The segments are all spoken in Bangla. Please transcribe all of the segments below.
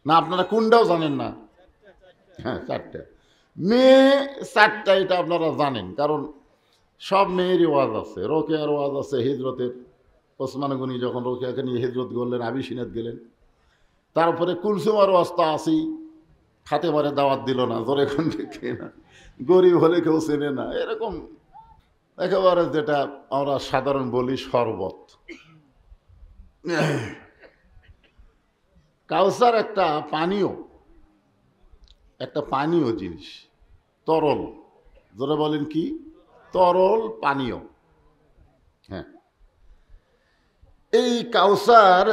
না আপনারা কোনটাও জানেন না? হ্যাঁ, চারটা মেয়ে, চারটা এটা আপনারা জানেন, কারণ সব মেয়েরই ওয়াজ আছে। রোকেয়ার ওয়াজ আছে হিজরতের, ওসমান গনি যখন রোকেয়াকে নিয়ে হিজরত করলেন, আবিসিনাত গেলেন। তারপরে কুলসুমার ওয়াজ তো আসি, ফাতেমারে দাওয়াত দিল না, জোরে কোন দেখে না, গরিব হলে কেউ চেনে না, এরকম একেবারে যেটা আমরা সাধারণ বলি শরবত। কাউসার একটা পানীয়, একটা পানীয় জিনিস, তরল। জোরে বলেন কি? তরল পানীয়। হ্যাঁ, এই কাউসার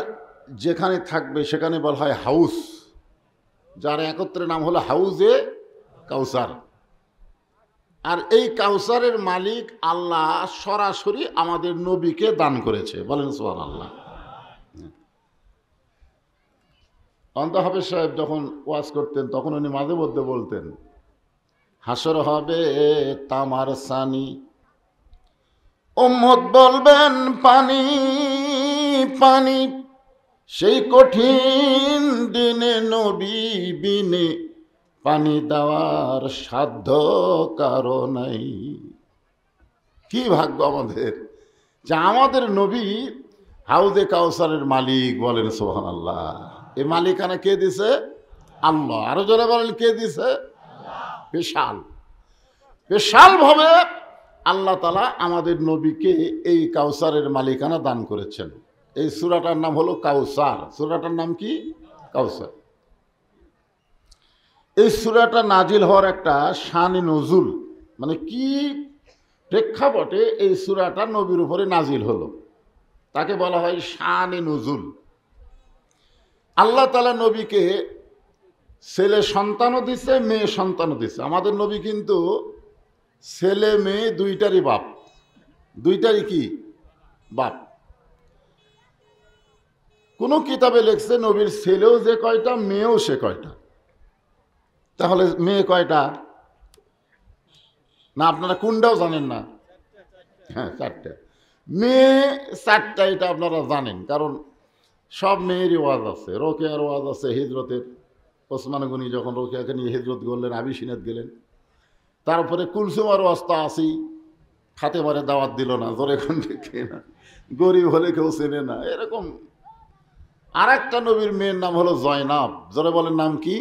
যেখানে থাকবে সেখানে বলা হয় হাউস, যার একত্রে নাম হলো হাউজে কাউসার। আর এই কাউসারের মালিক আল্লাহ সরাসরি আমাদের নবীকে দান করেছে, বলেন সুবহানাল্লাহ। অন্ত হাফেজ সাহেব যখন ওয়াজ করতেন তখন উনি মাঝে মধ্যে বলতেন, হাসর হবে তামার সানি, উম্মত বলবেন পানি পানি, সেই কঠিন দিনে নবী বিনে পানি দেওয়ার সাধ্য কারো নাই। কি ভাগ্য আমাদের যে আমাদের নবী হাউজে কাউসারের মালিক, বলেন সুবহানাল্লাহ। এই মালিকানা কে দিছে? আল্লাহ। আরো জোরে বলেন কে দিছে? বিশাল বিশাল ভাবে আল্লাহ তাআলা আমাদের নবীকে এই কাউসারের মালিকানা দান করেছেন। এই সূরাটার নাম হলো কাউসার। সূরাটার নাম কি? কাউসার। এই সূরাটা নাজিল হওয়ার একটা শান নজুল, মানে কি প্রেক্ষাপটে এই সূরাটা নবীর উপরে নাজিল হলো, তাকে বলা হয় শান নজুল। আল্লাহ তাআলা নবীকে ছেলে সন্তানও দিছে, মেয়ে সন্তানও দিছে। আমাদের নবী কিন্তু ছেলে মেয়ে দুইটারই বাপ, দুইটারই কি বাপ। কোন কিতাবে লেখছে নবীর ছেলেও যে কয়টা, মেয়েও সে কয়টা। তাহলে মেয়ে কয়টা? না আপনারা কোনটাও জানেন না? হ্যাঁ, চারটা মেয়ে, চারটা এটা আপনারা জানেন, কারণ সব মেয়েরই ওয়াজ আছে। রোকেয়ার ওয়াজ আছে হিজরতের, ওসমান গনি যখন রোকেয়াকে নিয়ে হিজরত করলেন, আবিসিনাত গেলেন। তারপরে কুলসুমার ওয়াজ তো আসি, ফাতেমারে দাওয়াত দিল না, জোরে কোন দেখে না, গরিব হলে কেউ চেনে না, এরকম। আর একটা নবীর মেয়ের নাম হলো জয়নাব। জোরে বলেন নাম কি?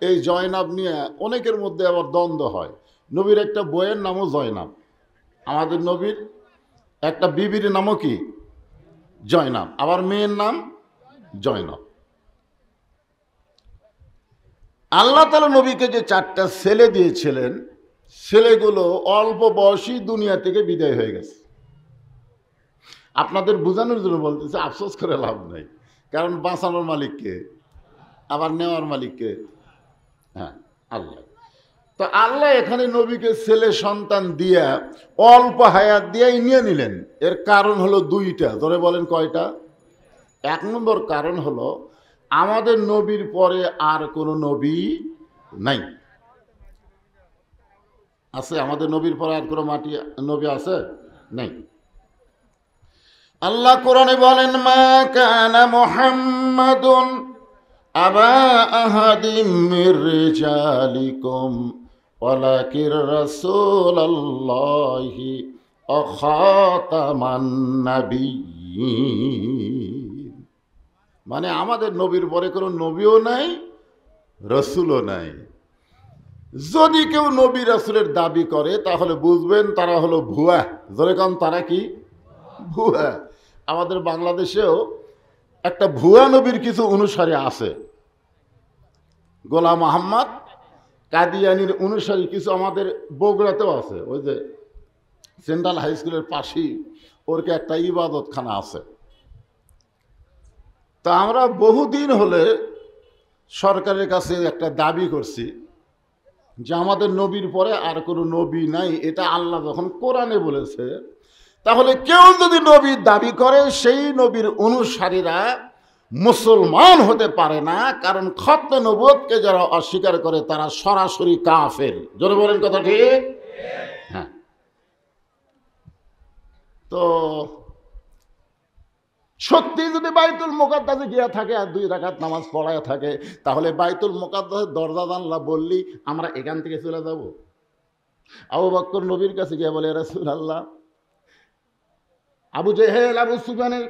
এই জয়নাব নিয়ে অনেকের মধ্যে আবার দ্বন্দ্ব হয়। নবীর একটা বইয়ের নামও জয়নাব, আমাদের নবীর একটা বিবির নামও কি? জয়নাব, আবার মেয়ের নাম জয়নাব। আল্লাহ তাআলা নবীকে যে চারটা ছেলে দিয়েছিলেন, ছেলেগুলো অল্প বয়সী দুনিয়া থেকে বিদায় হয়ে গেছে। আপনাদের বোঝানোর জন্য বলতেছে, আফসোস করে লাভ নাই, কারণ বাঁচানোর মালিককে, আবার নেওয়ার মালিককে? হ্যাঁ, আল্লাহ। তো আল্লাহ এখানে নবীকে ছেলে সন্তান দিয়া অল্প হায়াত দিয়াই নিয়ে নিলেন। এর কারণ হলো দুইটা। ধরে বলেন কয়টা? এক নম্বর কারণ হলো আমাদের নবীর পরে আর কোনো নবী নাই। আছে? আমাদের নবীর পরে আর কোনো নবী আছে? নাই। আল্লাহ কোরআনে বলেন, মা কানা মুহাম্মাদুন আবা আহাদিম মির রিজালিকুম ওয়ালাকির রাসূলুল্লাহি ওয়া খাতামান নাবিয়্যিন। মানে আমাদের নবীর পরে কোনো নবীও নাই, রসুলও নাই। যদি কেউ নবী রাসূলের দাবি করে তাহলে বুঝবেন তারা হলো ভুয়া। জোরে কান, তারা কি? ভুয়া। আমাদের বাংলাদেশেও একটা ভুয়া নবীর কিছু অনুসারী আছে। গোলাম মোহাম্মদ কাদিয়ানির অনুসারী কিছু আমাদের বগুড়াতেও আছে। ওই যে সেন্ট্রাল হাই স্কুলের পাশেই ওরকে একটা ইবাদতখানা আছে। তা আমরা বহুদিন হলে সরকারের কাছে একটা দাবি করছি যে আমাদের নবীর পরে আর কোনো নবী নাই। এটা আল্লাহ যখন কোরআনে বলেছে, তাহলে কেউ যদি নবীর দাবি করে সেই নবীর অনুসারীরা মুসলমান হতে পারে না, কারণ খতমে নবুয়তকে যারা অস্বীকার করে তারা সরাসরি কাফের। জোরে বলেন কথা ঠিক? হ্যাঁ। তো সত্যি যদি বাইতুল মুকাদ্দাসে গিয়া থাকে আর 2 রাকাত নামাজ পড়ায় থাকে, তাহলে বাইতুল মুকাদ্দাসের দরজা জানলা বললি আমরা এখান থেকে চলে যাব? আবু বকর নবীর কাছে গিয়ে বলে, রাসূলুল্লাহ, আবু জেহেল আবু সুফিয়ানের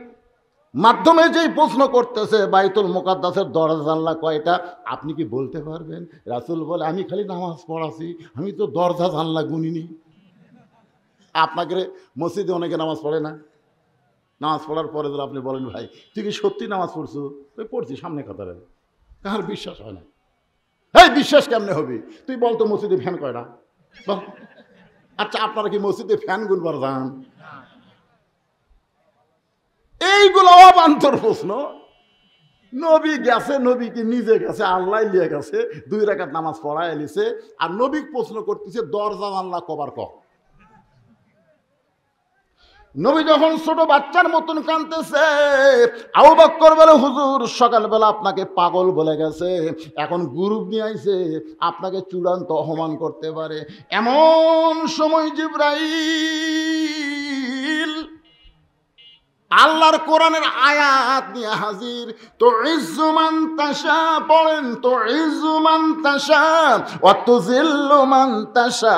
মাধ্যমে যেই প্রশ্ন করতেছে বাইতুল মুকাদ্দাসের দরজা জানলা কয়টা, আপনি কি বলতে পারবেন? রাসূল বলে, আমি খালি নামাজ পড়াছি, আমি তো দরজা জানলা গুনিনি। আপনাকে মসজিদে অনেকে নামাজ পড়ে না, নামাজ পড়ার পরে যদি আপনি বলেন, ভাই তুই কি সত্যি নামাজ পড়ছো? তুই পড়ছি সামনে কাতারে, কার বিশ্বাস হয় না। এই বিশ্বাস কেমনে হবে? তুই বলতো মসজিদে ফ্যান কয়টা বল। আচ্ছা, আপনারা কি মসজিদে ফ্যান গুনবার যান? এইগুলো অবান্তর প্রশ্ন। নবী গেছে, নবী কি নিজে গেছে? আল্লাহ লিয়ে গেছে, 2 রাকাত নামাজ পড়ায় এলিছে, আর নবী প্রশ্ন করতেছে দরজা জানলা কবার ক। নবী যখন ছোট বাচ্চার মতন কাঁদতেছে, আবু বকর বলে, হুজুর সকালবেলা আপনাকে পাগল বলে গেছে, এখন গ্রুপ নিয়ে আইছে আপনাকে চূড়ান্ত অপমান করতে পারে। এমন সময় জিবরাইল আল্লাহর কোরআনের আয়াত নিয়ে হাজির। তো ইজ্জু মান তাশা পড়েন, তো ইজ্জু মান তাশা ওয়া তুযিল্লু মান তাশা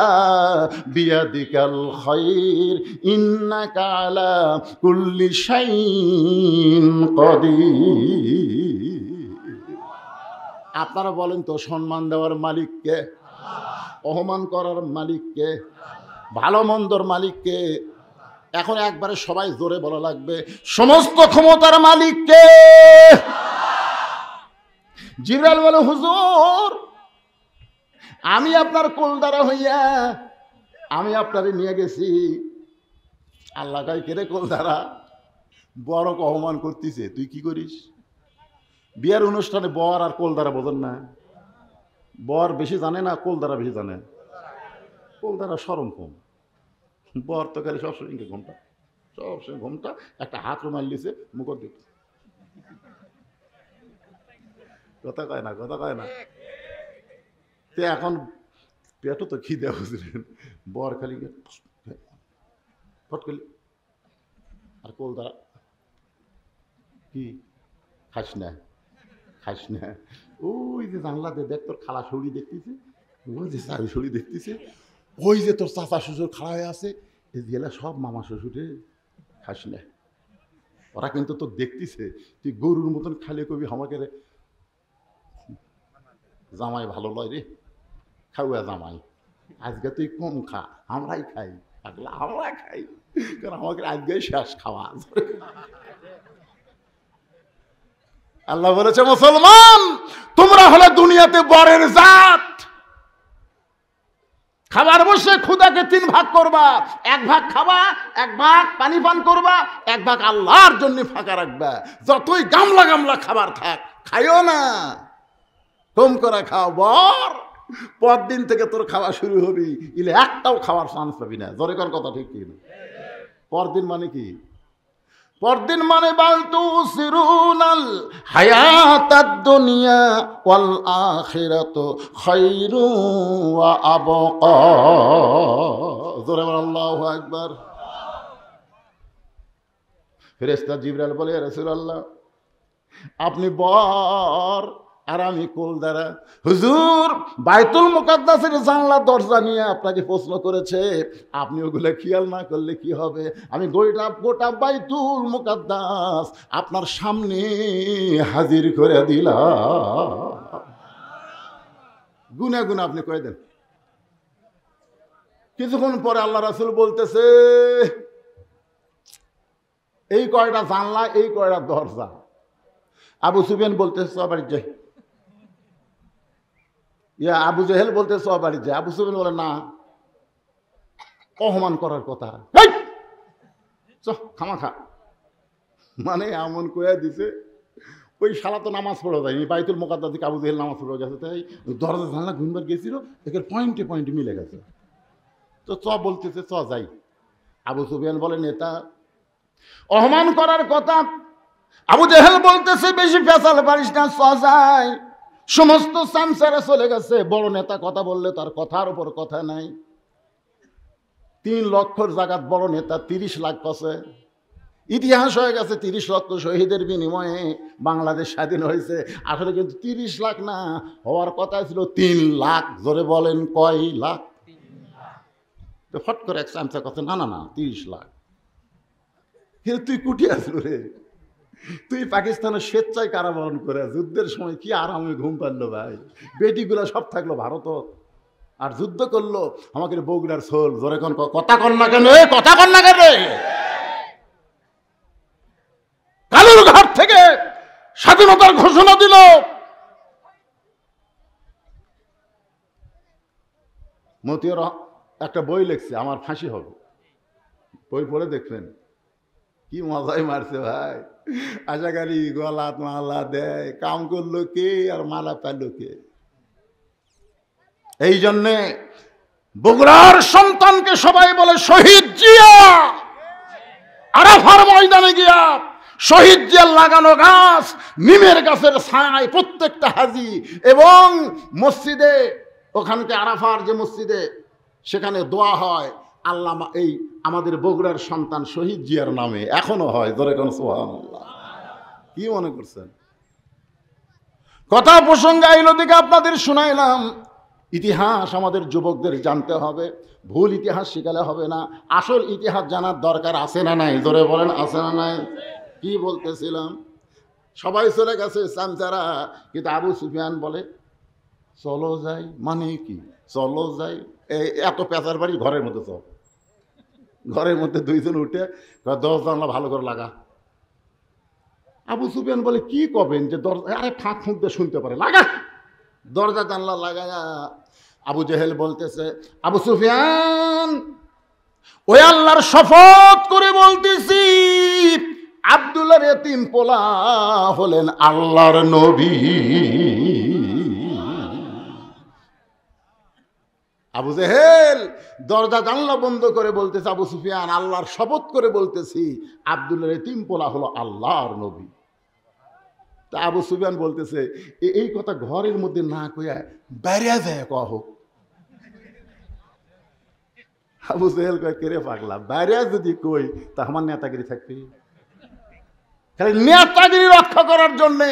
বিয়াদিকাল খায়র ইন্নাকা আলা কুল্লি শাইইন কাদির। আপনারা বলেন তো, সম্মান দেওয়ার মালিক কে? অপমান করার মালিক কে? ভালো মন্দর মালিক কে? এখন একবারে সবাই জোরে বলা লাগবে, সমস্ত ক্ষমতার মালিক কে? জিবরাইল বলে, হুজুর আমি আপনার কোলদারা হইয়া আমি আপনারে নিয়ে গেছি। আল্লাহ কাই কেরে কোলদারা? বড় অপমান করতেছে, তুই কি করিস? বিয়ার অনুষ্ঠানে বর আর কোলদারা বোঝেন না? বর বেশি জানে না, কোলদারা বেশি জানে। কোলদারা শরম কম, বর তো খালি সবসময় ঘুমটা, সবসময় ঘুমটা, একটা হাত রুমাল লিছে মুখ দিত, কথা কয় না, কথা কয় না। তে এখন পেটও তো খিদে বুঝলেন, বর খালি ফটকলি, আর কোল দ্বারা কি খাস না, খাস না। ওই যে জানলাতে দেখ তোর খালা শরী দেখতেছে, ওই যে চারি শরী দেখতেছে, ওই যে তোর চাচা শ্বশুর খাড়া হয়ে আছে, এই গেলা সব মামা শ্বশুরে, খাস না। ওরা কিন্তু তোর দেখতেছে, তুই গরুর মতন খালি কবি আমাকে রে জামাই ভালো লয় রে, খাওয়া জামাই, আজকে তুই কম খা, আমরাই খাই, পাগলা আমরা খাই, কারণ আমাকে আজকে শেষ খাওয়া। আল্লাহ বলেছে, মুসলমান তোমরা হলে দুনিয়াতে বরের জাত। খাবার বসে ক্ষুদাকে 3 ভাগ করবা, 1 ভাগ খাবা, 1 ভাগ পানি পান করবা, 1 ভাগ আল্লাহর জন্য ফাঁকা রাখবা। যতই গামলা গামলা খাবার থাক, খাইও না, কম করে খাও। বর পরদিন থেকে তোর খাওয়া শুরু হবি, ইলে একটাও খাওয়ার চান্স পাবি না। জোরে কর কথা, ঠিক কি? পরদিন মানে কি? পরদিন মানে বালতু সিরুনাল হায়াতাদ দুনিয়া ওয়াল আখিরাতু খায়রু ওয়া আবকা। জোরে বল আল্লাহু আকবার। ফেরেশতা জিবরাইল বলে, রাসূলুল্লাহ আপনি বর আর আমি কোল দ্বারা। হুজুর বাইতুল মুকাদ্দাসের জানলা দরজা নিয়ে আপনাকে প্রশ্ন করেছে, আপনি ওগুলো খেয়াল না করলে কি হবে? আমি গোটা বাইতুল মুকাদ্দাস আপনার সামনে হাজির করে দিলাম। গুনে গুনে আপনি কয়ে দেন। কিছুক্ষণ পরে আল্লাহ রাসূল বলতেছে, এই কয়টা জানলা, এই কয়টা দরজা। আবু সুফিয়ান বলতেছে, সব বাড়ি যাই। আবু জেহেল বলতে সব বাড়ি যায়। আবু সুফিয়ান বলে, না, অপমান করার কথা, খামাখা। মানে এমন কয়ে দিছে, ওই শালা তো নামাজ পড়ে যায়নি, বাইতুল মুকাদ্দাস থেকে আবু জেহেল নামাজ পড়ে গেছে, তাই দরজা জানলা ঘুমবার গেছিল, একের পয়েন্টে পয়েন্টে মিলে গেছে। তো বলতেছে যাই। আবু সুফিয়ান বলে, নেতা অপমান করার কথা। আবু জেহেল বলতেছে, বেশি ফেসাল পারিস না, যাই। সমস্ত সামসারা চলে গেছে, বড় নেতা কথা বললে তার কথার উপর কথা নাই। 3 লক্ষর জায়গাত বড় নেতা 30 লাখ পাচ্ছে, ইতিহাস হয়ে গেছে 30 লক্ষ শহীদের বিনিময়ে বাংলাদেশ স্বাধীন হয়েছে। আসলে কিন্তু 30 লাখ না, হওয়ার কথা ছিল 3 লাখ। জোরে বলেন কয় লাখ? তো ফট করে এক চামচা কথা, না না না 30 লাখ। কিন্তু তুই কুটি আসলো রে, তুই পাকিস্তানের স্বেচ্ছায় কারাবরণ করে যুদ্ধের সময় কি আরামে ঘুম পারলো ভাই। বেটিগুলা সব থাকলো ভারত, আর যুদ্ধ করলো আমাকে বগুড়ার সোল। জোরে কোন কথা কন না কেন, কথা কন না কেন? কালুরঘাট থেকে স্বাধীনতার ঘোষণা দিল। মতিউর একটা বই লিখছে, আমার ফাঁসি হবে, বই পড়ে দেখবেন কি মজাই মারছে ভাই। আশাকারী গলাত মালা দেয়, কাম করলো কে আর মালা পেল কে? এই জন্যে বগুড়ার সন্তানকে সবাই বলে শহীদ জিয়া। আরাফার ময়দানে গিয়া শহীদ জিয়ার লাগানো গাছ, নিমের গাছের ছায়ায় প্রত্যেকটা হাজি এবং মসজিদে, ওখানকে আরাফার যে মসজিদে, সেখানে দোয়া হয় আল্লাহ এই আমাদের বগুড়ার সন্তান শহীদ জিয়ার নামে, এখনো হয়। ধরে কোন সুবহানাল্লাহ। কি মনে করছেন? কথা প্রসঙ্গে আইলো দিকে আপনাদের শুনাইলাম। ইতিহাস আমাদের যুবকদের জানতে হবে, ভুল ইতিহাস শিখালে হবে না, আসল ইতিহাস জানার দরকার আছে না নাই? ধরে বলেন আছে না নাই? কি বলতেছিলাম, সবাই চলে গেছে চামচারা, কিন্তু আবু সুফিয়ান বলে চলো যাই। মানে কি চলো যাই? এত পেঁচার বাড়ি ঘরের মধ্যে চল। ঘরের মধ্যে দুইজন উঠে 10 জানলা ভালো করে লাগা। আবু সুফিয়ান বলে কি করবেন যে দরজা, আরে ফাঁক ফুঁক দিয়ে শুনতে পারে, লাগা দরজা জানলা লাগায়া। আবু জেহেল বলতেছে, আবু সুফিয়ান ওই আল্লাহর শপথ করে বলতেছি, আব্দুল্লাহর এতিম পোলা হলেন আল্লাহর নবী। আবু জেহেল দরজা জানলা বন্ধ করে বলতেছে, আবু সুফিয়ান আল্লাহর শপথ করে বলতেছি, আব্দুল্লাহর এতিম পোলা হলো আল্লাহর নবী। তা আবু সুফিয়ান বলতেছে, এই কথা ঘরের মধ্যে না কইয়া বাইরে যায় কহ। আবু জেহেল কয়, কেরে পাগলা, বাইরে যদি কই তা আমার নেতাগিরি থাকবে। খালি নেতাগিরি রক্ষা করার জন্যে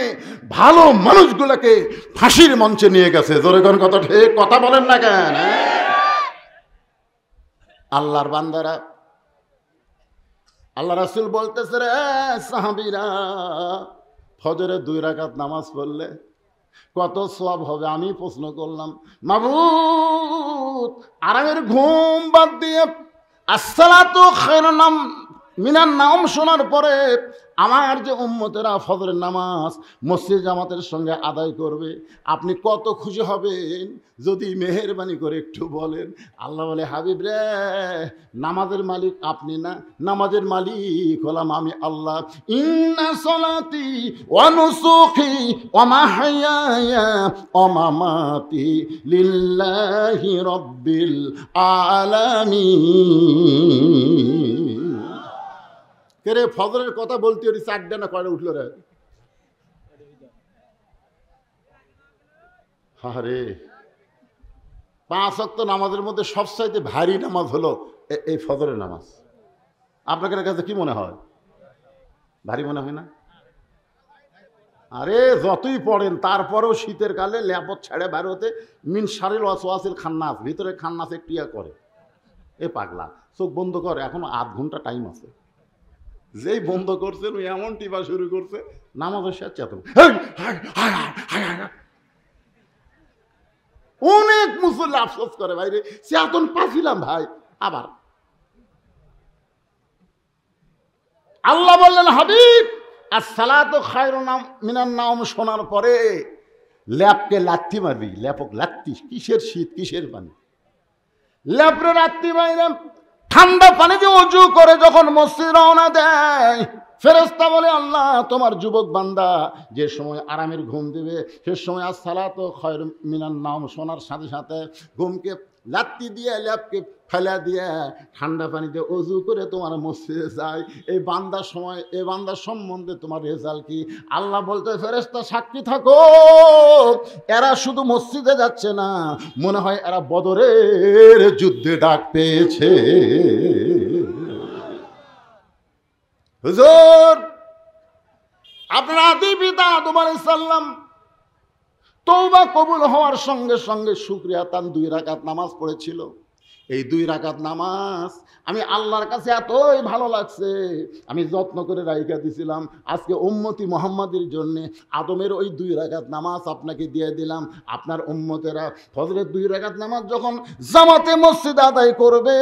ভালো মানুষগুলোকে ফাঁসির মঞ্চে নিয়ে গেছে। জোরে কোন কথা ঠিক, কথা বলেন না কেন? আল্লাহর বান্দারা, আল্লাহ রাসূল বলতেছে, রে সাহাবীরা, ফজরে 2 রাকাত নামাজ পড়লে কত সওয়াব হবে? আমি প্রশ্ন করলাম, মাবুদ আরামের ঘুম বাদ দিয়ে আসসালাতু খায়রুন মিনান নাওম শোনার পরে আমার যে উম্মতেরা ফজরের নামাজ মসজিদ জামাতের সঙ্গে আদায় করবে, আপনি কত খুশি হবেন? যদি মেহেরবানি করে একটু বলেন। আল্লাহ বলে, হাবিব রে, নামাজের মালিক আপনি না, নামাজের মালিক হলাম আমি আল্লাহ। ইন্না সলাতি ওয়া নুসুকি ওয়া মাহইয়ায়া ওয়া মামাতি লিল্লাহি রাব্বিল আলামিন। রে ফজরের কথা বলতে ওর 4টা না কয়টা উঠলো রে? আরে 5 ওয়াক্ত নামাজের মধ্যে সবচাইতে ভারী নামাজ হলো এই ফজরের নামাজ। আপনাদের কাছে কি মনে হয়? ভারী মনে হয় না? আরে যতই পড়েন তারপরেও শীতের কালে ল্যাপত ছেড়ে বের হতে মিন শারিল ওয়াসওয়াসিল খান্নাস, ভিতরে খান্নাসে ক্রিয়া করে। এ পাগলা, চোখ বন্ধ করে, এখনো আধ ঘন্টা টাইম আছে। যেই বন্ধ করছেন ওই এমন টিপা শুরু করছে, নামাজের শেষ চেতন। অনেক মুসল্লি আফসোস করে, ভাই রে চেতন পাছিলাম ভাই। আবার আল্লাহ বললেন, হাবিব আসসালাতু খায়রুন মিনান নাওম শোনার পরে ল্যাপকে লাথি মারবি। ল্যাপক লাথি, কিসের শীত কিসের পানি? ল্যাপরে লাথি মারলাম। ঠান্ডা পানি দিয়ে ওযু করে যখন মসজিদ রওনা দেয়, ফেরেশতা বলে, আল্লাহ তোমার যুবক বান্দা যে সময় আরামের ঘুম দিবে সে সময় আসসালাতু খায়রুম মিনান নাওম শোনার সাথে সাথে ঘুমকে লাত্তি দিয়ে ল্যাপকে ফেলা দিয়ে ঠান্ডা পানিতে ওযু করে তোমার মসজিদে যায়। এই বান্দার সময়, এই বান্দার সম্বন্ধে তোমার রেজাল্ট কি? আল্লাহ বলতে, ফেরেশতা সাক্ষী থাকো, এরা শুধু মসজিদে যাচ্ছে না, মনে হয় এরা বদরের যুদ্ধে ডাক পেয়েছে। হুজুর, আপনার আদি পিতা আদম আলাইহিস সালাম তওবা কবুল হওয়ার সঙ্গে সঙ্গে শুকরিয়া তান 2 রাকাত নামাজ পড়েছিল। এই 2 রাকাত নামাজ আমি আল্লাহর কাছে এতই ভালো লাগছে, আমি যত্ন করে রাইখা দিছিলাম। আজকে উম্মতি মুহাম্মাদের জন্য আদমের ওই 2 রাকাত নামাজ আপনাকে দিয়ে দিলাম। আপনার উম্মতেরা ফজরের 2 রাকাত নামাজ যখন জামাতে মসজিদ আদায় করবে,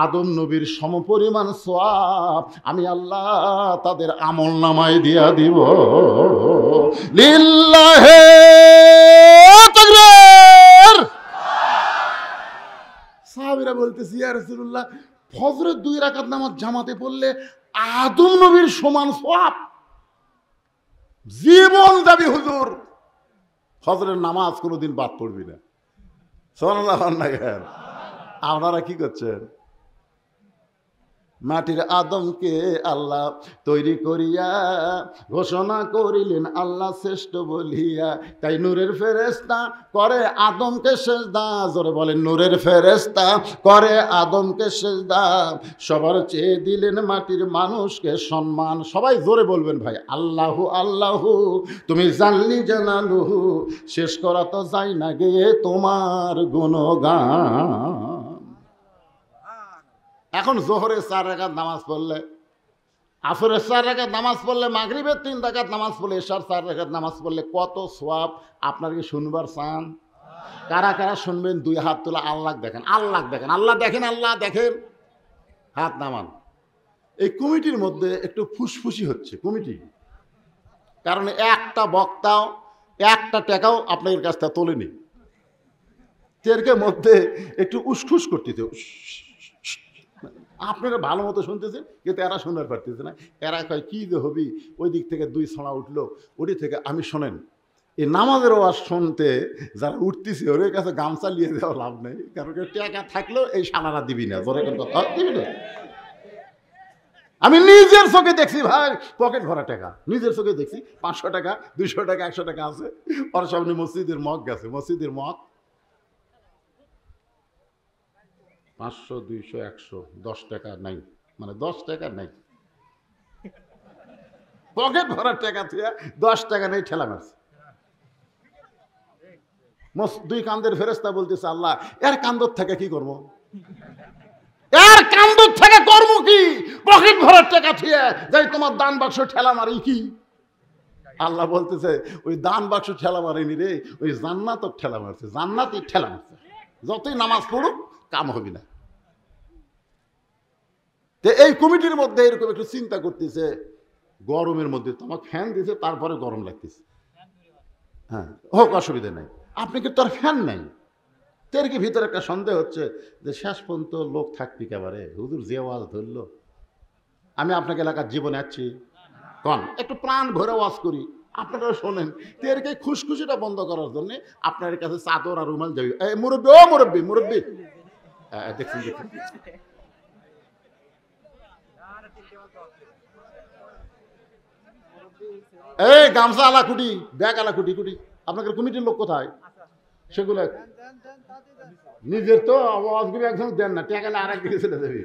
আদম নবীর সমপরিমাণ সওয়াব আমি আল্লাহ তাদের আমল নামায় দিয়া দিব। লিল্লাহি তাকবীর। সাহাবীরা বলতেছে, ইয়া রাসূলুল্লাহ, ফজরের 2 রাকাত নামাজ জামাতে পড়লে আদম নবীর সমান সওয়াব? জীবন যাবি হুজুর, ফজরের নামাজ কোনোদিন বাদ পড়বি না। সুবহানাল্লাহ। আপনারা কি করছেন? মাটির আদমকে আল্লাহ তৈরি করিয়া ঘোষণা করিলেন আল্লাহ শ্রেষ্ঠ বলিয়া, তাই নূরের ফেরেশতা করে আদমকে সেজদা। জোরে বলেন, নূরের ফেরেশতা করে আদমকে সেজদা। সবার চেয়ে দিলেন মাটির মানুষকে সম্মান। সবাই জোরে বলবেন ভাই, আল্লাহু আল্লাহু তুমি জানলি জানালুহু, শেষ করা তো যায় না গিয়ে তোমার গুণগান। এখন জোহরের 4 রাকাত নামাজ পড়লে, আসরের 4 রাকাত নামাজ পড়লে, মাগরিবের 3 রাকাত নামাজ পড়লে, এশার 4 রাকাত নামাজ পড়লে কত সওয়াব আপনার কি শুনবার চান? কারা কারা শুনবেন? 2 হাত তোলা। আল্লাহ দেখেন, আল্লাহ দেখেন, আল্লাহ দেখেন, আল্লাহ দেখেন, হাত নামান। এই কমিটির মধ্যে একটু ফুসফুসি হচ্ছে কমিটি, কারণ একটা বক্তাও একটা টাকাও আপনাদের কাছ থেকে তোলেনি। তেরকে মধ্যে একটু উসখুস করতেছে। আপনারা ভালো মতো শুনতেছেন, কিন্তু এরা শোনার পারতেছে না। এরা কয় কি যে হবি, ওই দিক থেকে 2 ছড়া উঠলো, ওটি থেকে আমি শোনেন। এই নামাজের ওয়াজ শুনতে যারা উঠতেছে ওদের কাছে গামছা নিয়ে দেওয়া লাভ নেই, কারণ টাকা থাকলেও এই সানারা দিবি না, জোরে কথা দিবি না। আমি নিজের চোখে দেখছি ভাই, পকেট ভরা টাকা নিজের চোখে দেখছি। 500 টাকা, 200 টাকা, 100 টাকা আছে। ওর সামনে মসজিদের মগ গেছে, মসজিদের মগ 500, 200, 100, 10 টাকা নাই, মানে 10 টাকা নাই, পকেট ভরার টাকা থেকে 10 টাকা নেই, ঠেলা মারছে। 2 কান্দের ফেরেশতা বলতেছে, আল্লাহ এর কান্দর থেকে কি করবো, এর কান্দর থেকে করবো কি? পকেট ভরার টাকা থেকে যাই তোমার দান বাক্স ঠেলা মারি কি? আল্লাহ বলতেছে, ওই দান বাক্স ঠেলা মারেনি রে, ওই জান্নাত ঠেলা মারছে, জান্নাতই ঠেলা মারছে। যতই নামাজ পড়ুক কাম হবে না। তো এই কমিটির মধ্যে এরকম একটু চিন্তা করতেছে, গরমের মধ্যে তোমার ফ্যান দিয়েছে, তারপরে গরম লাগতেছে। হ্যাঁ হোক, অসুবিধা নাই, আপনি কি তোর ফ্যান নাই? তের কি ভিতরে একটা সন্দেহ হচ্ছে যে শেষ পর্যন্ত লোক থাকবি একেবারে, হুজুর যে ওয়াজ ধরলো। আমি আপনাকে এলাকার জীবনে আছি, কন একটু প্রাণ ভরে ওয়াজ করি, আপনারা শোনেন। তেরকে খুশখুশিটা বন্ধ করার জন্য আপনার কাছে চাদর আর রুমাল যাবি। এই মুরব্বী, ও মুরব্বী, মুরব্বী দেখছেন, দেখছেন এই গামছা আলা কুটি, ব্যাগ আলা কুটি কুটি। আপনাদের কমিটির লোক কোথায়? সেগুলো নিজের তো আওয়াজগুলো একদম দেন না, টেকালে আর একদিকে চলে যাবি।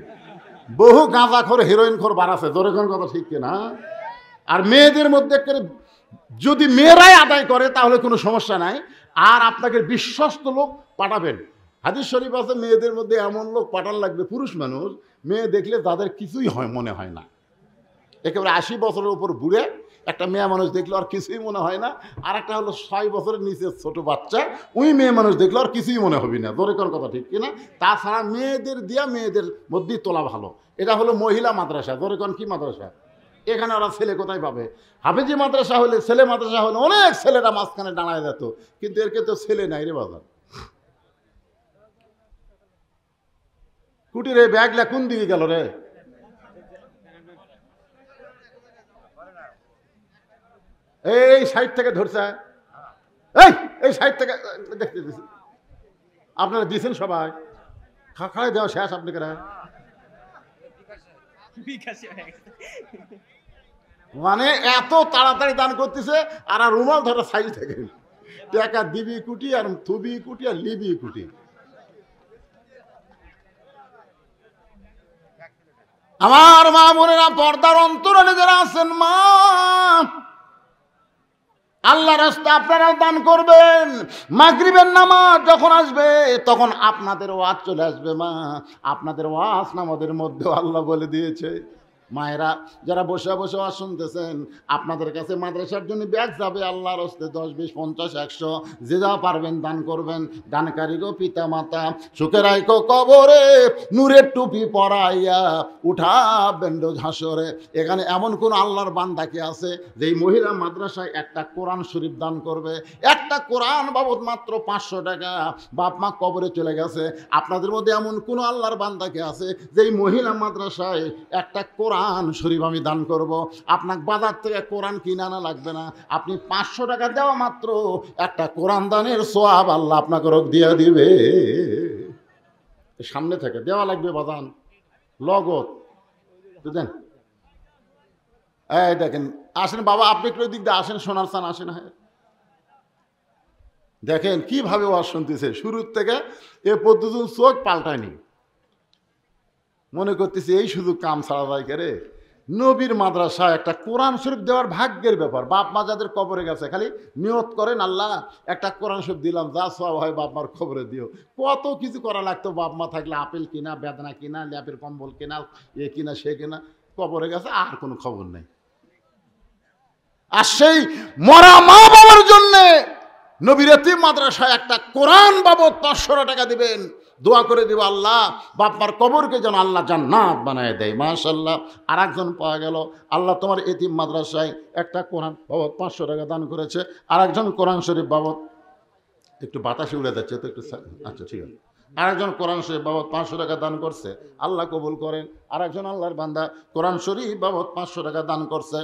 বহু গাঁজা খোর, হিরোইন খোর বাড়াছে, জোরে কোন কথা ঠিক কিনা? আর মেয়েদের মধ্যে যদি মেয়েরাই আদায় করে তাহলে কোনো সমস্যা নাই, আর আপনাকে বিশ্বস্ত লোক পাঠাবেন। হাদিস শরীফ আছে, মেয়েদের মধ্যে এমন লোক পাঠান লাগবে, পুরুষ মানুষ মেয়ে দেখলে তাদের কিছুই হয় মনে হয় না। একেবারে 80 বছরের উপর বুড়ে একটা মেয়ে মানুষ দেখলো আর কিছুই মনে হয় না, আর একটা হলো 6 বছরের নিচে ছোট বাচ্চা, ওই মেয়ে মানুষ দেখলো আর কিছুই মনে হবে না, জোরে কোন কথা ঠিক কিনা? তাছাড়া মেয়েদের দিয়া মেয়েদের মধ্যেই তোলা ভালো। এটা হলো মহিলা মাদ্রাসা, জোরে কোন কি মাদ্রাসা? এখানে ওরা ছেলে কোথায় পাবে? হাফেজি মাদ্রাসা হলে, ছেলে মাদ্রাসা হলে অনেক ছেলেরা মাঝখানে দাঁড়ায় যেত, কিন্তু এর তো ছেলে নাই রে বাজার। কুটির এই ব্যাগলা কোন দিকে গেল রে? এই সাইড থেকে ধরছে, এই সাইড থেকে দেখতে দিচ্ছি। আপনারা দিয়েছেন সবাই, খাখায় দেওয়া শেষ আপনাকে। মানে এত তাড়াতাড়ি দান করতেছে, আর রুমাল ধরা সাইজ থেকে টাকা দিবি কুটি, আর থুবি কুটি, আর লিবি কুটি। আমার মা বোনেরা, পর্দার অন্তরালে যারা আছেন, মা, আল্লাহ রাস্তা আপনারাও দান করবেন। মাগরিবের নামাজ যখন আসবে তখন আপনাদের ওয়াজ চলে আসবে। মা, আপনাদের ওয়াজ নামাজের মধ্যেও আল্লাহ বলে দিয়েছে। মায়েরা যারা বসে বসে ওয়াজ শুনতেছেন, আপনাদের কাছে মাদ্রাসার জন্য ব্যাগ যাবে আল্লাহর হস্তে, 10, 20, 50, 100 যে যা পারবেন দান করবেন। দানকারী গো পিতা মাতা, সুখে রাইখো কবরে, নূরের টুপি পরাইয়া উঠাবেন রোজ হাসরে। এখানে এমন কোন আল্লাহর বান্দা কি আছে যে এই মহিলা মাদ্রাসায় একটা কোরআন শরীফ দান করবে? একটা কোরআন বাবদ মাত্র 500 টাকা, বাপ মা কবরে চলে গেছে। আপনাদের মধ্যে এমন কোন আল্লাহর বান্দা কি আছে যে এই মহিলা মাদ্রাসায় একটা কোরআন শরীফ আমি দান করব? আপনার বাজার থেকে কোরআন কিনে আনা লাগবে না, আপনি 500 টাকা দেওয়া মাত্র একটা কোরআন দানের সওয়াব আল্লাহ আপনাকে দিয়ে দিবে। সামনে থেকে দেওয়া লাগবে বাজান, লগত বুঝলেন? এই দেখেন, আসেন বাবা, আপনি একটু দিক দিয়ে আসেন, সোনার চান আসেন। হ্যাঁ, দেখেন কিভাবে ওয়াজ শুনতেছে, শুরুর থেকে এ পদ্ধতি চোখ পাল্টায়নি। মনে করতেছি এই শুধু কাম ছাড়া যায় কে রে? নবীর মাদ্রাসা একটা কোরআন শরীফ দেওয়ার ভাগ্যের ব্যাপার। বাপ মা যাদের কবরে গেছে খালি নিয়ত করেন, আল্লাহ একটা কোরআন শরীফ দিলাম, যা সব হয় বাপ মার খবরে দিও। কত কিছু করা লাগতো, বাপ মা থাকলে আপেল কিনা, বেদনা কিনা, ল্যাপের কম্বল কিনা, এ কিনা সে কিনা। কবরে গেছে আর কোনো খবর নেই। আর সেই মরা মা বাবার জন্যে নবীর এতিম মাদ্রাসায় একটা কোরআন বাবদ 500 টাকা দিবেন। দোয়া করে দিব আল্লাহ বাপমার কবরকে যেন আল্লাহ জান্নাত বানায় দেয়। মাশাআল্লাহ, আর একজন পাওয়া গেল, আল্লাহ তোমার এতিম মাদ্রাসায় একটা কোরআন বাবদ 500 টাকা দান করেছে। আর একজন কোরআন শরীফ বাবদ, একটু বাতাসে উড়ে যাচ্ছে তো একটু, আচ্ছা ঠিক আছে, আরেকজন কোরআন শরীফ বাবদ 500 টাকা দান করছে, আল্লাহ কবুল করেন। আর একজন আল্লাহর বান্দা কোরআন শরীফ বাবদ 500 টাকা দান করছে,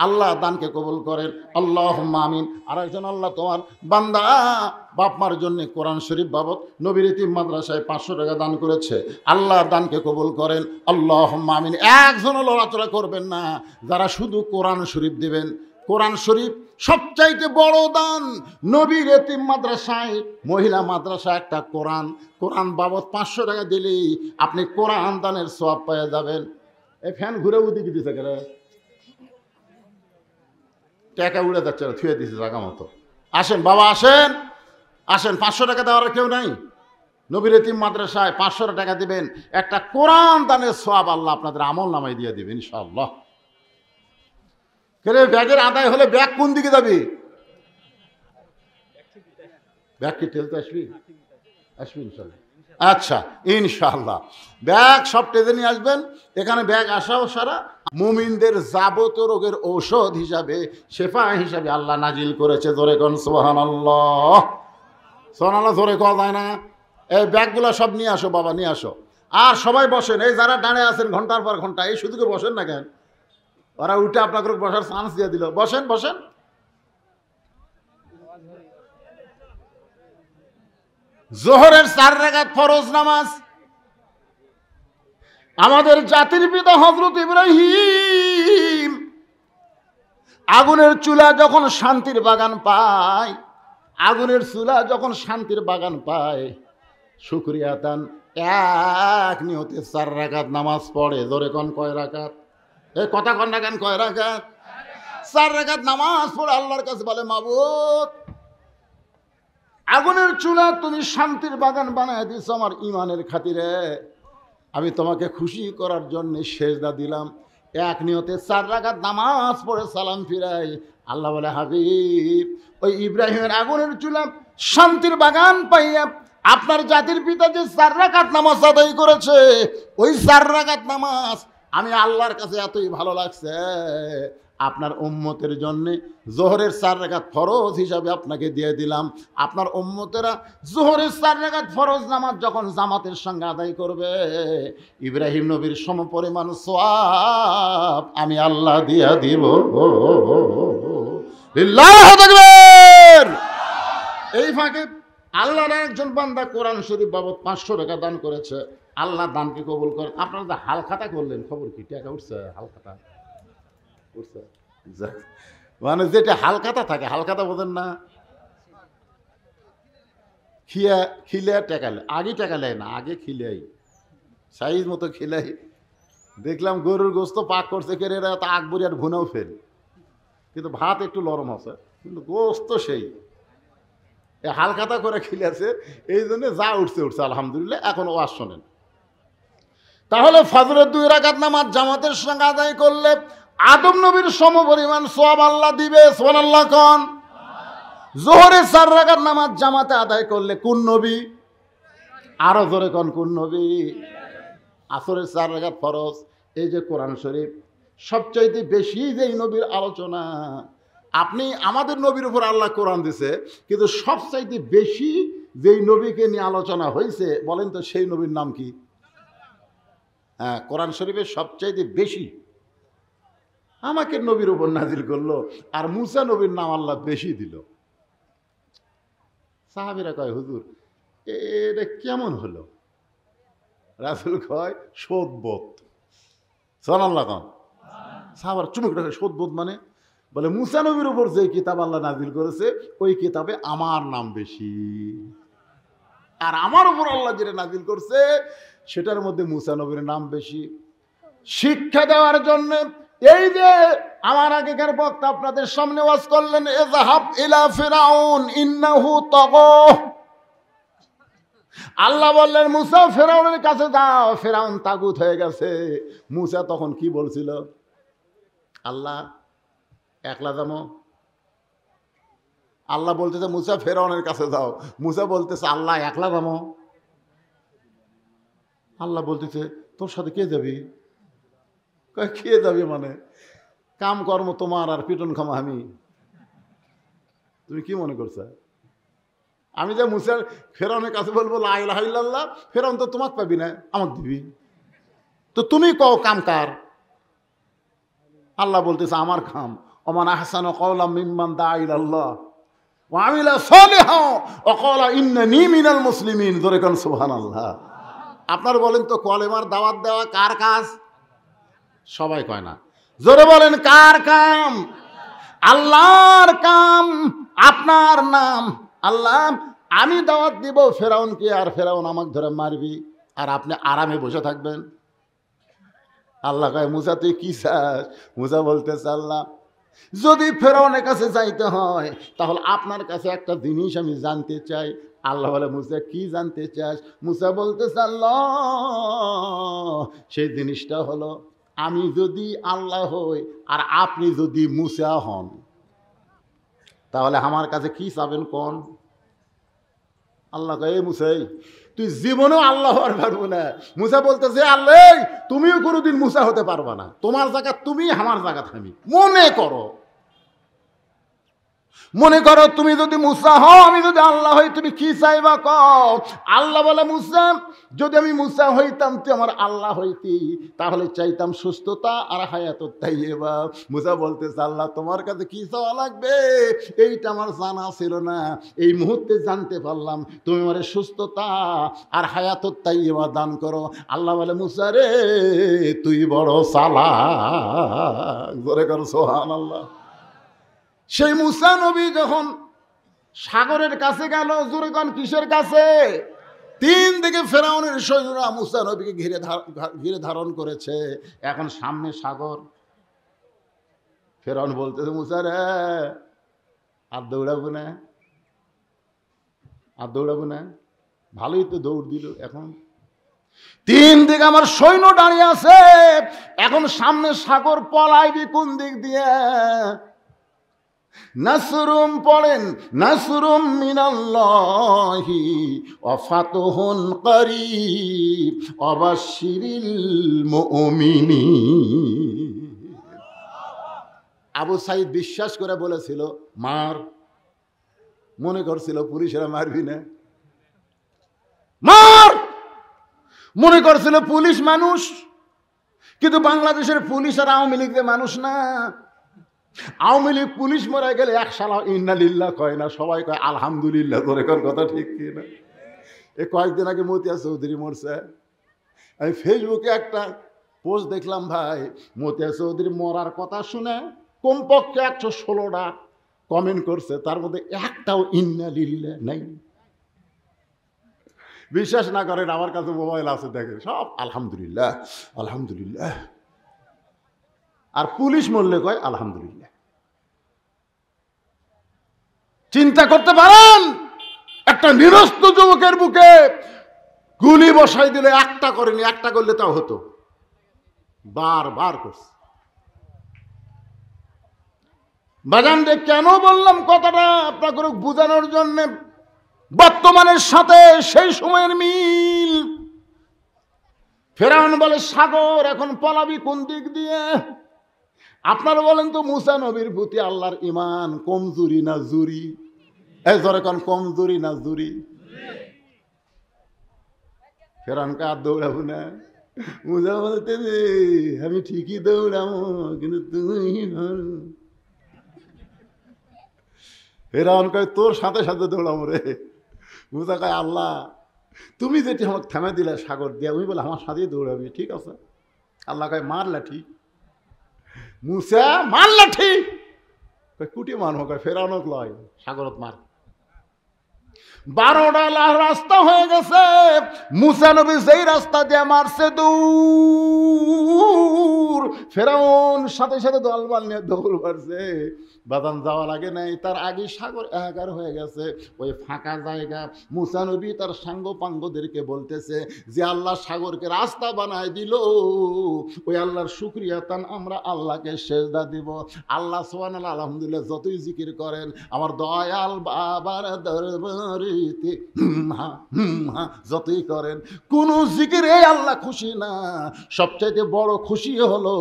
আল্লাহ দানকে কবুল করেন, আল্লাহুম্মা আমিন। আর একজন আল্লাহ তোমার বান্দা বাপমার জন্য কোরআন শরীফ বাবদ নবীর এতিম মাদ্রাসায় 500 টাকা দান করেছে, আল্লাহ দানকে কবুল করেন, আল্লাহুম্মা আমিন। একজনও লড়াচড়া করবেন না, যারা শুধু কোরআন শরীফ দিবেন। কোরআন শরীফ সবচাইতে বড় দান। নবীর এতিম মাদ্রাসায় মহিলা মাদ্রাসা একটা কোরআন বাবদ 500 টাকা দিলেই আপনি কোরআন দানের সওয়াব পেয়ে যাবেন। এই ফ্যান ঘুরে উদিকে দিতে গেলে টাকা উড়ে যাচ্ছে, থুয়ে দিচ্ছে জায়গা মতো। আসেন বাবা, আসেন আসেন, 500 টাকা দেওয়ার কেউ নাই। নবীর এতিম মাদ্রাসায় 500 টাকা দিবেন, একটা কোরআন দানের সওয়াব আল্লাহ আপনাদের আমল নামায় দিয়ে দিবেন ইনশাআল্লাহ। কেন ব্যাগের আদায় হলে ব্যাগ কোন দিকে যাবি? ব্যাগ কি টেলতে আসবি? আসবি ইনশাল্লাহ। আচ্ছা ইনশাআল্লাহ, ব্যাগ সব টেজে নিয়ে আসবেন। এখানে ব্যাগ আসাও সারা মুমিনদের যাবতীয় রোগের ঔষধ হিসাবে, শেফা হিসাবে আল্লাহ নাজিল করেছে। জোরে কোন সুবহানাল্লাহ। সুবহানাল্লাহ জোরে কোয়া যায় না? এই ব্যাগগুলো সব নিয়ে আসো বাবা, নিয়ে আসো। আর সবাই বসেন, এই যারা দাঁড়িয়ে আছেন ঘন্টার পর ঘন্টা, এই শুধু বসেন না কেন? ওরা উঠে আপনাকে বসার চান্স দিয়ে দিল। বসেন বসেন। জোহরের 4 রাকাত ফরজ নামাজ আমাদের জাতির পিতা হযরত ইব্রাহিম আগুনের চুলা যখন শান্তির বাগান পায়, আগুনের চুলা যখন শান্তির বাগান পায়, শুকরিয়া দান এক নিয়তে 4 রাকাত নামাজ পড়ে। জোরে কোন কয় রাকাত? এই কথা কন না কেন, কয় রাকাত? 4 রাকাত নামাজ পড়ে আল্লাহর কাছে বলে, মাবুদ আগুনের চুলা তুমি শান্তির বাগান বানায় দিছো আমার ইমানের খাতিরে, আমি তোমাকে খুশি করার জন্য সেজদা দিলাম। এক নিয়তে 4 রাকাত নামাজ পড়ে সালাম ফিরাই। আল্লাহ বলে, হাবিব ওই ইব্রাহিমের আগুনের চুলা শান্তির বাগান পাইয়া আপনার জাতির পিতা যে 4 রাকাত নামাজ আদায় করেছে, ওই 4 রাকাত নামাজ আমি আল্লাহর কাছে এতই ভালো লাগছে, আপনার উম্মতের জন্যে জোহরের 4 রাকাত ফরজ হিসাবে আপনাকে দিয়ে দিলাম। আপনার উম্মতেরা জোহরের 4 রাকাত ফরজ নামাজ যখন জামাতের সঙ্গে আদায় করবে, ইব্রাহিম নবীর সমপরিমাণ সওয়াব আমি আল্লাহ দিয়া দিব। লিল্লাহু তাকবীর। এই ফাঁকে আল্লাহর একজন বান্দা কোরআন শরীফ বাবদ 500 টাকা দান করেছে, আল্লাহ দানকে কবুল করেন। আপনারা যে হালখাতা করলেন, খবর কি? টাকা উঠছে? হালখাতা উঠছে? মানে যেটা হালখাতা থাকে, হালখাতা বোঝেন না? খিলে টাকা আগে টাকা নেয় না, আগে খিলাই সাইজ মতো খিলাই দেখলাম গরুর গোস্ত পাক করছে কে এরা তা আকবরি আর ভুনাও ফেল, কিন্তু ভাত একটু নরম আছে, কিন্তু গোস্ত সেই হালকাতা করে খিলেছে। এই জন্য যা উঠছে উঠছে আলহামদুলিল্লাহ। এখন ওয়াজ শোনেন। তাহলে ফজরের 2 রাকাত নামাজ জামাতের সঙ্গে আদায় করলে আদম নবীর সমপরিমাণ সওয়াব আল্লাহ দিবে। সুবহানাল্লাহ কোন। যোহরের 4 রাকাত নামাজ জামাতে আদায় করলে কোন নবী? আরো জোরে কোন কোন নবী? আসরের 4 রাকাত ফরজ। এই যে কোরআন শরীফ সবচাইতে বেশি যেই নবীর আলোচনা, আপনি আমাদের নবীর উপর আল্লাহ কোরআন দিছে, কিন্তু সবচাইতে বেশি যেই নবীকে নিয়ে আলোচনা হয়েছে বলেন তো সেই নবীর নাম কি? হ্যাঁ, কোরআন শরীফের সবচাইতে বেশি আমাকে নবীর উপর নাজিল করলো, আর মুসা নবীর নাম আল্লাহ বেশি দিল। সাহাবীরা কয় হুজুর এটা কেমন হলো? রাসূল কয় শোধবোধ। সুবহানাল্লাহ কোন। সাহাবারা চুমুক রাখে, শোধবোধ মানে? বলে মুসা নবীর উপর যে কিতাব আল্লাহ নাজিল করেছে ওই কিতাবে আমার নাম বেশি, আর আমার উপর আল্লাহ যেটা নাজিল করছে সেটার মধ্যে মুসা নবীর নাম বেশি। শিক্ষা দেওয়ার জন্য এই যে আমার আগেকার বক্তা আপনাদের সামনে ওয়াজ করলেন, ইযহাব ইলা ফিরাউন ইন্নাহু তাগা। আল্লাহ বললেন মুসা ফিরাউনের কাছে যাও, ফিরাউন তাগুত হয়ে গেছে। মুসা তখন কি বলছিল? আল্লাহ একলা যাবো। আল্লাহ বলতেছে মুসা ফিরাউনের কাছে যাও, মুসা বলতেছে আল্লাহ একলা যাবো। আল্লাহ বলতেছে তোর সাথে কে যাবি? কে যাবি মানে কাম কর্ম তোমার আর পিটন খামা আমি। তুমি কি মনে করছো আমি যে মুসা ফেরাউনের কাছে বলবো লা ইলাহা ইল্লাল্লাহ, ফেরাউন তো তোমাকে পাবি না, আমাকে দিবি? তো তুমি কও কাম কার? আল্লাহ বলতেছে আমার খাম। ওমান আহসানু কাওলাম মিম্মান দা ইলাল্লাহ ওয়া আমিলা সালিহান ওয়া ক্বালা ইন্নানী মিনাল মুসলিমিন। জোরে কোন সুবহানাল্লাহ। আপনার বলেন তো কলেমার দাওয়াত দেওয়া কার কাজ? সবাই কয় না, জোরে বলেন কার কাম? আল্লাহর কাম। আপনার নাম আল্লাহ, আমি দাওয়াত দিব ফেরাউনকে, আর ফেরাউন আমাকে ধরে মারবি, আর আপনি আরামে বসে থাকবেন। আল্লাহ কয় মুসা তুই কি চাস? মুসা বলতেছে আল্লাহ যদি ফেরাউনের কাছে যাইতে হয় তাহলে আপনার কাছে একটা জিনিস আমি জানতে চাই। আল্লাহ বলে মুসা কি জানতে চাস? মুসা বলতেছে আল্লাহ সেই জিনিসটা হলো আমি যদি আল্লাহ হই আর আপনি যদি মুসা হন তাহলে আমার কাছে কি চাবেন কোন? আল্লাহ কয় এই মুসাই তুই জীবনেও আল্লাহ হওয়ার পারবো না। মুসা বলতেছে আল্লাহ তুমিও কোনোদিন মুসা হতে পারবা না, তোমার জায়গা তুমি, আমার জায়গা আমি। মনে করো তুমি যদি মুসা হও আমি যদি আল্লাহ হই, তুমি কি চাইবা কও? আল্লাহ বলে মুসা যদি আমি মুসা হইতাম তুই আমার আল্লাহ হইতি, তাহলে চাইতাম সুস্থতা আর হায়াতুত তাইয়্যিবা। মুসা বলতেছে আল্লাহ তোমার কাছে কি চাওয়া লাগবে এইটা আমার জানা ছিল না, এই মুহূর্তে জানতে পারলাম, তুমি আমার সুস্থতা আর হায়াতুত তাইয়্যিবা দান করো। আল্লাহ বলে মুসা রে তুই বড় চালাক। জোরে কর সুবহানাল্লাহ। সেই মুসা নবী যখন সাগরের কাছে গেল, জোরে কোন কিসের কাছে? 3 দিকে ফেরাউনের সৈন্যরা মুসা নবীকে ঘিরে ধারণ করেছে। এখন সামনে সাগর। ফেরাউন বলতেছে মুসা রে আর দৌড়াবো না, আর দৌড়াবো না। ভালোই তো দৌড় দিল। এখন 3 দিকে আমার সৈন্য দাঁড়িয়ে আছে, এখন সামনে সাগর, পলাইবি কোন দিক দিয়ে? নাসরুম পড়েন, নাসরুম মিনাল্লাহি ওয়া ফাতহুন করিব ওয়া বাশশিরিল মুমিনিন। আবু সাইদ বিশ্বাস করে বলেছিল মার, মনে করছিল পুলিশেরা মারবি না, মার মনে করছিল পুলিশ মানুষ, কিন্তু বাংলাদেশের পুলিশ আর আওয়ামী লীগের মানুষ না। আওয়ামী লীগ পুলিশ মরে গেলে এক সালা ইন্না লিল্লাহ কয় না, সবাই কয় আলহামদুলিল্লাহ। তোর এখন কথা ঠিক কি না? এ কয়েকদিন আগে মতিয়া চৌধুরী মরছে, আমি ফেসবুকে একটা পোস্ট দেখলাম ভাই, মতিয়া চৌধুরী মরার কথা শুনে কমপক্ষে 116টা কমেন্ট করছে, তার মধ্যে একটাও ইন্না লিল্লাহ নাই। বিশ্বাস না করেন, আমার কাছে মোবাইল আছে, দেখেন সব আলহামদুলিল্লাহ আলহামদুলিল্লাহ। আর পুলিশ মরলে কয় আলহামদুলিল্লাহ। চিন্তা করতে পারেন, একটা নিরস্ত যুবকের বুকে গুলি বসাই দিলে একটা করেনি, একটা করলে তাও হতো, বারবার করছে। বাজান রে, কেন বললাম কথাটা আপনাকে বোঝানোর জন্য, বর্তমানের সাথে সেই সময়ের মিল। ফেরাউন বলে সাগর, এখন পলাবি কোন দিক দিয়ে? আপনারা বলেন তো, মুসা নবীর প্রতি আল্লাহর ঈমান কমজোরি না জুরি? এই ধরে কোন কমজোরি না জুরি? ফেরাউনকে আর দৌড়াবো না। মুসা বলতে আমি ঠিকই দৌড়াবো, কিন্তু তুমি ফেরাউন কয় তোর সাথে সাথে দৌড়াবো রে। মুসা কয় আল্লাহ তুমি যেটি আমাকে থামে দিলে সাগর দিয়া, ওই বলে আমার সাথেই দৌড়াবি, ঠিক আছে। আল্লাহ কয় মার লাঠি। মুসা মার লাঠি, কুটি মারবো, কয় ফেরাউনক লয়, সাগরত মার। 12টা রাস্তা হয়ে গেছে, মুসা নবী যেই রাস্তা দিয়ে মারছে দূর, ফেরাউন সাথে সাথে দলবল নিয়ে দৌড় মারছে। বাদাম যাওয়া লাগে নাই, তার আগে সাগর একাকার হয়ে গেছে। ওই ফাঁকা জায়গা মুসা নবী তার সাঙ্গ পাঙ্গদেরকে বলতেছে যে আল্লাহ সাগরকে রাস্তা বানায় দিল, ওই আল্লাহর শুকরিয়া তান আমরা আল্লাহকে সেজদা দিব। আল্লাহ সুবহানাল্লাহ আলহামদুলিল্লাহ যতই জিকির করেন, আমার দয়াল বাবার দরবারেতে যতই করেন, কোন জিকিরে আল্লাহ খুশি না। সবচাইতে বড় খুশি হলো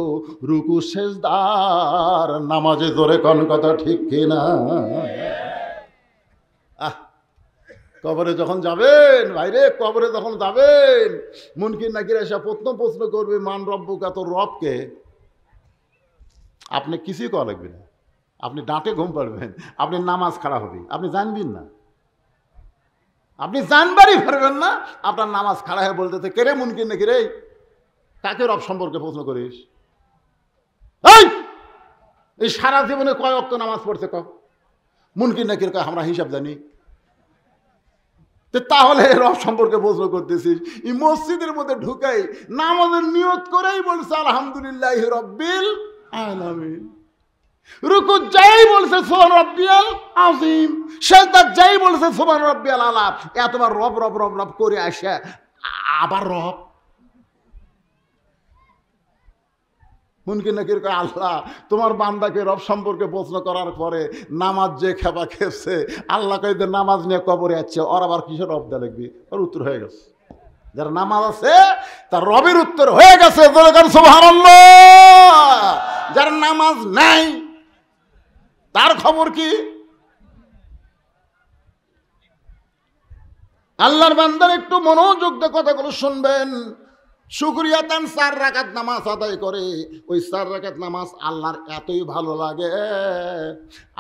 রুকু সেজদার নামাজে। জোরে কোন কথা ঠিক কিনা? কবরে যখন যাবেন, ভাইরে কবরে যখন যাবেন, মুনকির নাকির এসে প্রশ্ন করবে মান রব্বুকা, তোর রবকে। আপনি কিছুই করা লাগবে না, আপনি ডাঁটে ঘুম পাড়বেন, আপনি নামাজ খাড়া হবে, আপনি জানবেন না, আপনি জানবারই পারবেন না। আপনার নামাজ খাড়া হয়ে বলতেছে কে রে মুনকির নাকি রে, কাকে রব সম্পর্কে প্রশ্ন করিস? এই সারা জীবনে কয় ওয়াক্ত নামাজ পড়ছে ক? মুনকির নাকির কয় আমরা হিসাব জানি। তাহলে রব সম্পর্কে প্রশ্ন করতেছিস? এই মসজিদের মধ্যে ঢুকাই নামাজের নিয়ত করেই বলছে আলহামদুলিল্লাহি রাব্বিল আলামিন। রুকু যাই বলছে সুবহান রাব্বিয়াল আযীম, সিজদা যাই বলছে সুবহান রাব্বিয়াল আলা। এতবার রব রব রব রব করে আসে আবার রব। মুনকির নাকির কয় আল্লাহ তোমার বান্দাকে রব সম্পর্কে প্রশ্ন করার পরে নামাজ যে খেপা খেপছে, আল্লাহ কয় নামাজ নিয়ে কবরে যাচ্ছে, ওর আবার কিসের রব দেয়া লাগবে? ওর উত্তর হয়ে গেছে। যার নামাজ আছে তার রবের উত্তর হয়ে গেছে, সুবহানাল্লাহ। যার নামাজ নাই তার খবর কি? আল্লাহর বান্দার একটু মনোযোগ দিয়ে কথাগুলো শুনবেন। শুকরিয়া তান 4 রাকাত নামাজ আদায় করে, ওই 4 রাকাত নামাজ আল্লাহর এতই ভালো লাগে,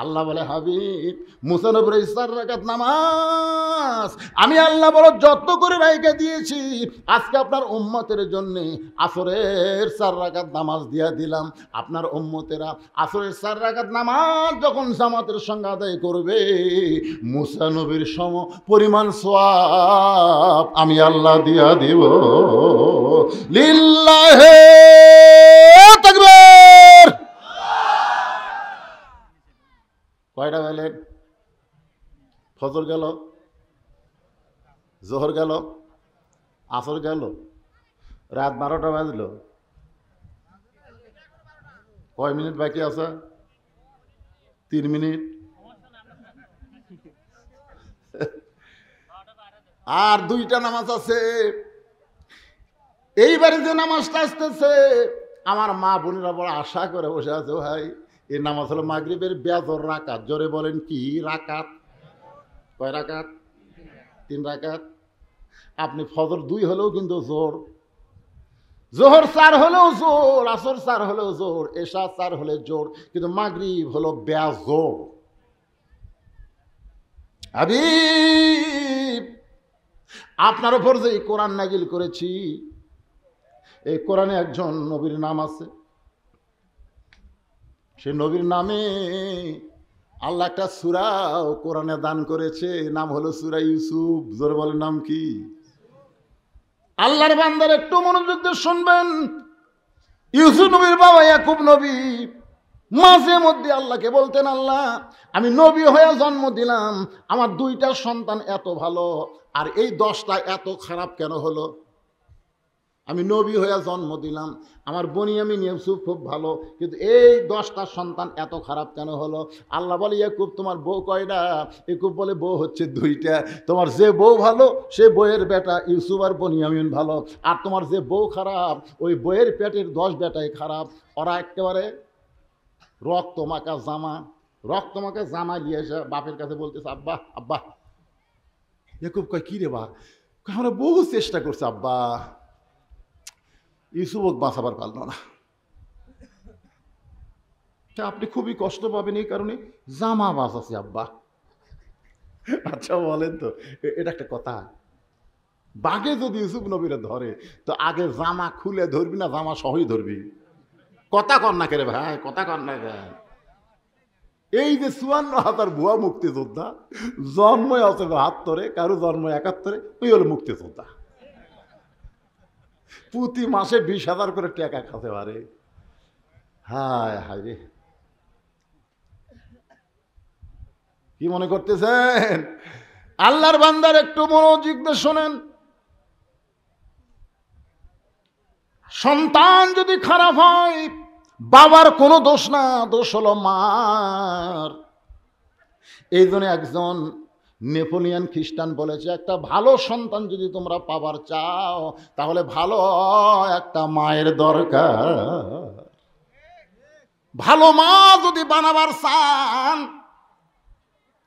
আল্লাহ বলে হাবিব মুসা নবীর 4 রাকাত নামাজ আমি আল্লাহ বড় যত্ন করে রাইখা দিয়েছি। আজকে আপনার উম্মতের জন্য আসরের 4 রাকাত নামাজ দিয়া দিলাম। আপনার উম্মতেরা আসরের 4 রাকাত নামাজ যখন জামাতের সঙ্গে আদায় করবে, মুসা নবীর সম পরিমাণ সওয়াব আমি আল্লাহ দিয়া দিব। লিল্লাহি তাকবীর। কয়টা বেলে? ফজর গেল, জোহর গেল, আসর গেল, রাত 12টা বাজলো। কয় মিনিট বাকি আছে? 3 মিনিট। আর 2টা নামাজ আছে। এইবারে যে নামাজটা আসতেছে, আমার মা বোনেরা বড় আশা করে বসে আছে, ভাই এই নামাজ হলো মাগরিবের বেজর রাকাত। জোরে বলেন কি রাকাত? কয় রাকাত? 3 রাকাত। আপনি ফজর 2 হলেও কিন্তু জোর, জোহর 4 হলেও জোর, আসর 4 হলেও জোর, এশা 4 হলে জোর, কিন্তু মাগরিব হলো বেজোর। হাবিব আপনার উপর যে কোরআন নাজিল করেছি, এই কোরআনে একজন নবীর নাম আছে। সে নবীর নামে আল্লাহ একটা সূরা কোরআনে দান করেছে, নাম হলো সূরা ইউসুফ। জোরে বলেন নাম কি? আল্লাহর বান্দার একটু মনোযোগ দিয়ে শুনবেন। ইউসুফ নবীর বাবা ইয়াকুব নবী মাঝে মধ্যে আল্লাহকে বলতেন, আল্লাহ আমি নবী হয়ে জন্ম দিলাম, আমার 2টা সন্তান এত ভালো, আর এই 10টা এত খারাপ কেন হলো? আমি নবী হয়ে জন্ম দিলাম, আমার বনিয়ামিন ইউসুফ খুব ভালো, কিন্তু এই 10টা সন্তান এত খারাপ কেন হলো? আল্লাহ বলে, ইয়াকুব তোমার বউ কয়টা? ইয়াকুব বলে, বউ হচ্ছে 2টা। তোমার যে বউ ভালো সে বউয়ের বেটা ইউসুফ আর বনিয়ামিন ভালো, আর তোমার যে বউ খারাপ ওই বউয়ের পেটের 10 বেটাই খারাপ। ওরা একেবারে রক্তমাখা জামা নিয়ে এসে বাপের কাছে বলতেছে, আব্বা আব্বা। ইয়াকুব কয়, কি রে বা? আমরা বহু চেষ্টা করছি আব্বা, ইউসুফক বাঁচাবার পারল না। আপনি খুবই কষ্ট পাবেন এই কারণে, জামা বাঁচাছি আব্বা। আচ্ছা বলেন তো, এটা একটা কথা? বাঘে যদি ইউসুফ নবীরে ধরে তো আগে জামা খুলে ধরবি না জামা সহই ধরবি? কথা কর না কে ভাই, কথা কর না কে? এই যে 54,000 ভুয়া মুক্তিযোদ্ধা জন্ম আছে 72-এ, কারো জন্ম 71-এ, ওই হলো মুক্তিযোদ্ধা। প্রতি মাসে 20,000 করে টাকা খাতে পারে। হায় হায় রে, কি মনে করতেছেন? আল্লাহর বান্দার একটু মনোযোগ দিয়ে শোনেন। সন্তান যদি খারাপ হয় বাবার কোনো দোষ না, দোষ হলো মার। এই জন্য একজন নেপোলিয়ান খ্রিস্টান বলেছে, একটা ভালো সন্তান যদি তোমরা পাবার চাও তাহলে ভালো একটা মায়ের দরকার। ভালো মা যদি বানাবার চান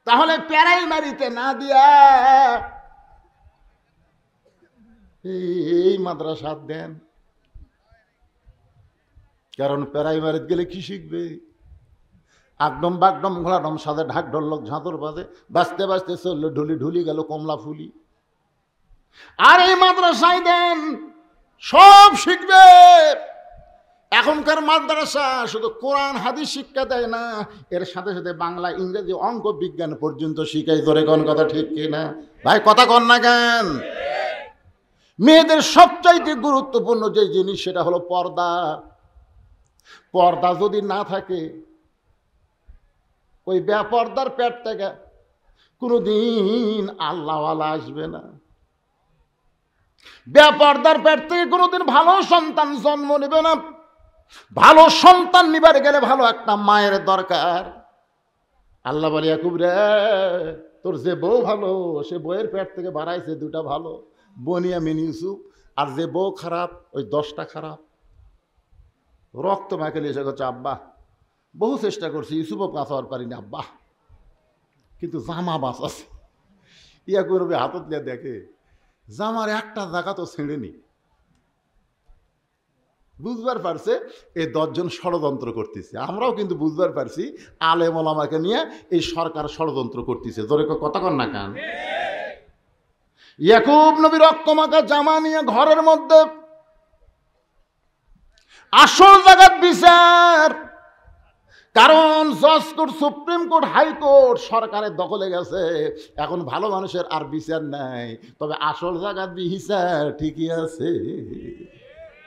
তাহলে প্রাইমারিতে না দিয়া এই মাদ্রাসা দেন। কারণ প্রাইমারিতে গেলে কি শিখবে? আগডম বাগডম ঘোড়াডম সাথে ঢাক ঢোলক ঝাঁতর বাজে, বাঁচতে বাঁচতে চললো ঢুলি ঢুলি গেল কমলা ফুলি। আর এই মাদ্রাসায় দেন সব শিখবে। এখনকার মাদ্রাসা শুধু কোরআন হাদিস শিক্ষা দেয় না, এর সাথে সাথে বাংলা ইংরেজি অঙ্ক বিজ্ঞান পর্যন্ত শিখাই। ধরে কোন কথা ঠিক কিনা ভাই? কথা কন না কেন? মেয়েদের সবচাইতে গুরুত্বপূর্ণ যে জিনিস সেটা হলো পর্দা। পর্দা যদি না থাকে ওই বেপর্দার পেট থেকে কোনোদিন আল্লাহওয়ালা আসবে না। বেপর্দার পেট থেকে কোনোদিন ভালো সন্তান জন্ম নেবে না। ভালো সন্তান নিবার গেলে ভালো একটা মায়ের দরকার। আল্লাহ বলে, ইয়াকুব রে, তোর যে বউ ভালো সে বউয়ের পেট থেকে বাড়াইছে 2টা ভালো, বনিয়ামিন ইউসুফ। আর যে বউ খারাপ ওই 10টা খারাপ। রক্ত মাকে এসে করছে, আব্বা বহু চেষ্টা করছি ইউসুফও বাঁচাবার পারিনি আব্বা, কিন্তু জামা বাঁচাছে। ইয়া করবে হাতত লিয়া দেখে জামার একটা জায়গা তো ছেড়েনি। বুঝবার পারছে এই 10 জন ষড়যন্ত্র করতেছে। আমরাও কিন্তু বুঝবার পারছি আলেম ওলামাকে নিয়ে এই সরকার ষড়যন্ত্র করতেছে। ধরে কথা কন না কান? ইয়াকুব নবী রক্তমাখা জামা নিয়ে ঘরের মধ্যে আসল জায়গার বিচার। কারণ জজ কোর্ট, সুপ্রিম কোর্ট, হাইকোর্ট সরকারের দখলে গেছে। এখন ভালো মানুষের আর বিচার নাই, তবে আসল জায়গার বিচার ঠিকই আছে।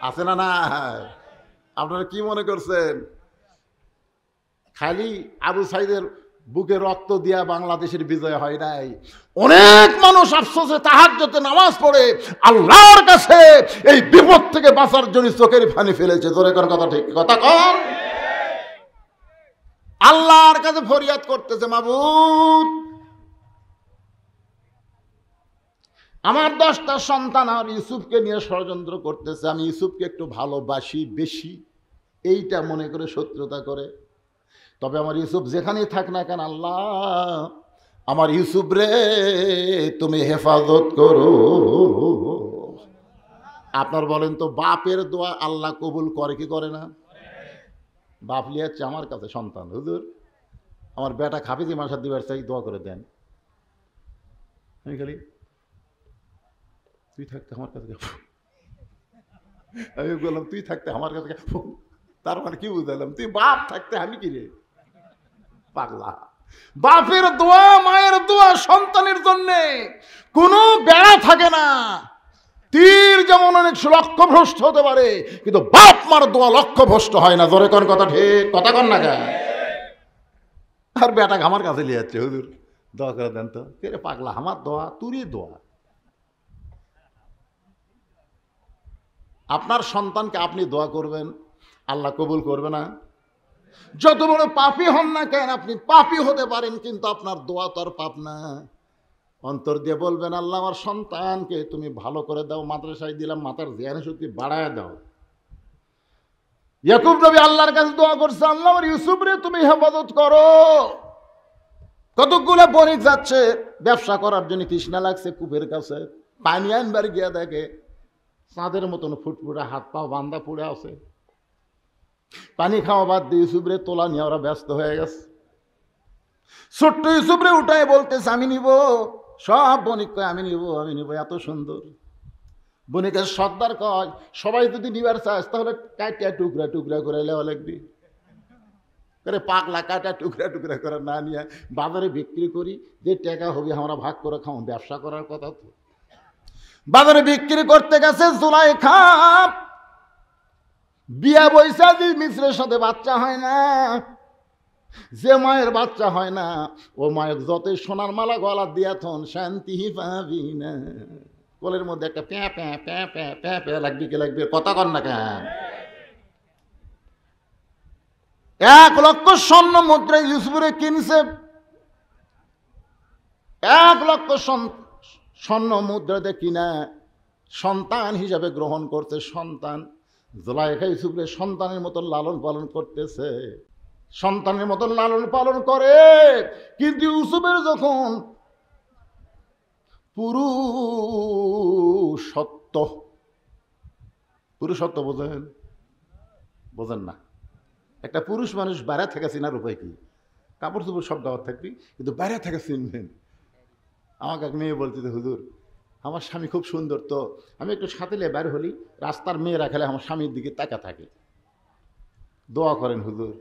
আছে না? না আপনারা কি মনে করছেন খালি আবু সাইদের বুকে রক্ত দিয়া বাংলাদেশের বিজয় হয় নাই? অনেক মানুষ আফসোসে তাহাজ্জুদে নামাজ পড়ে আল্লাহর কাছে এই বিপদ থেকে বাঁচার জন্য চোখের পানি ফেলেছে। জোরে কোন কথা ঠিক? কথা কন। আল্লাহর কাছে ফরিয়াদ করতেছে, মাবুদ আমার 10টা সন্তান আর ইউসুফকে নিয়ে ষড়যন্ত্র করতেছে, আমি ইউসুফকে একটু ভালোবাসি বেশি, এইটা মনে করে শত্রুতা করে। তবে আমার ইউসুফ যেখানেই থাক না কেন, আল্লাহ আমার ইউসুফ রে তুমি হেফাজত করো। আপনার বলেন তো, বাপের দোয়া আল্লাহ কবুল করে কি করে না? বাপ লিয়াচ্ছে আমার কাছে সন্তান, হুজুর আমার বেটা খাফিজি মাসাদ দিবার চাই, দোয়া করে দেন। আমি খালি তুই থাকতে আমার কাছে, আমি বললাম তুই থাকতে আমার কাছে, তার মানে কি বুঝালাম? তুই বাপ থাকতে আমি কি রে পাগলা? বাপের দোয়া মায়ের দোয়া সন্তানের জন্যে কোনো বেড়া থাকে না। তীর যেমন অনেক লক্ষ্যভ্রষ্ট হতে পারে, কিন্তু বাপ মার দোয়া লক্ষ্যভ্রষ্ট হয় না। জোরে কোন কথা ঠিক, কথা কন না কেন? আর বেটা আমার কাছে নিয়ে যাচ্ছে, হুজুর দোয়া করে দেন তো। কে রে পাগলা, আমার দোয়া তুরই দোয়া। আপনার সন্তানকে আপনি দোয়া করবেন, আল্লাহ কবুল করবে না? যত বড় পাপী হন না কেন, আপনি পাপী হতে পারেন, কিন্তু আপনার দোয়া তো আর পাপ না। অন্তর দিয়ে বলবেন, আল্লাহ আমার সন্তানকে তুমি ভালো করে দাও, মাদ্রাসায় দিলাম, মাথার জ্ঞান শক্তি বাড়ায় দাও। ইয়াকুব নবী আল্লাহর কাছে দোয়া করছে, আল্লাহ আমার ইউসুফ রে তুমি হেফাজত করো। কতগুলো বণিক যাচ্ছে ব্যবসা করার জন্য, তৃষ্ণা লাগছে কূপের কাছে, পানি আনবার গিয়া দেখে চাঁদের মতন ফুটফুটে, হাত পা বান্ধা পড়ে আছে। পানি খাওয়া বাদ দিয়ে ইউসুফ রে তোলা নিয়ে ওরা ব্যস্ত হয়ে গেছে। ছোট্ট ইউসুফ রে উঠায় বলতেছে আমি নিব। সব বণিক কয় আমি নিব, আমি নিব, এত সুন্দর। বণিকের সর্দার কয় সবাই যদি নিবার চাস তাহলে কাটিয়া টুকরা টুকরা করে লেওয়া লাগবি। করে পাগলা, কাটা টুকরা টুকরা করে না নিয়ে বাজারে বিক্রি করি, যে টাকা হবে আমরা ভাগ করে খাও, ব্যবসা করার কথা তো। বাজারে বিক্রি করতে গেছে জুলাইখা, বিয়া বৈশা যে মিশ্রের সাথে বাচ্চা হয় না, যে মায়ের বাচ্চা হয় না, ও মায়ের যত সোনার মালা গলা দিয়াথন শান্তি পাবি না। কোলের মধ্যে একটা প্যাঁ প্যাঁ প্যাঁ প্যাঁ প্যাঁ প্যাঁ লাগবে, কে লাগবে, কথা কর না কেন? 1 লক্ষ স্বর্ণ মুদ্রা ইউসুফরে কিনছে, 1 লক্ষ স্বর্ণ মুদ্রাতে কিনা সন্তান হিসাবে গ্রহণ করতে। সন্তান জুলাইখা ইউসুফরে সন্তানের মতন লালন পালন করতেছে, সন্তানের মতন লালন পালন করে। কিন্তু ইউসুফের যখন পুরুষত্ব, পুরুষত্ব বোঝেন? বোঝেন না? একটা পুরুষ মানুষ বাইরে থেকে চিনার উপায় কি? কাপড় চোপড় সব গাওয়ার থাকবি, কিন্তু বাইরে থেকে চিনবেন। আমাকে এক মেয়ে বলতে, হুজুর আমার স্বামী খুব সুন্দর, তো আমি একটু সাথে নিয়ে বাইরে হলি, রাস্তার মেয়েরা খেলে আমার স্বামীর দিকে তাকা থাকে। দোয়া করেন হুজুর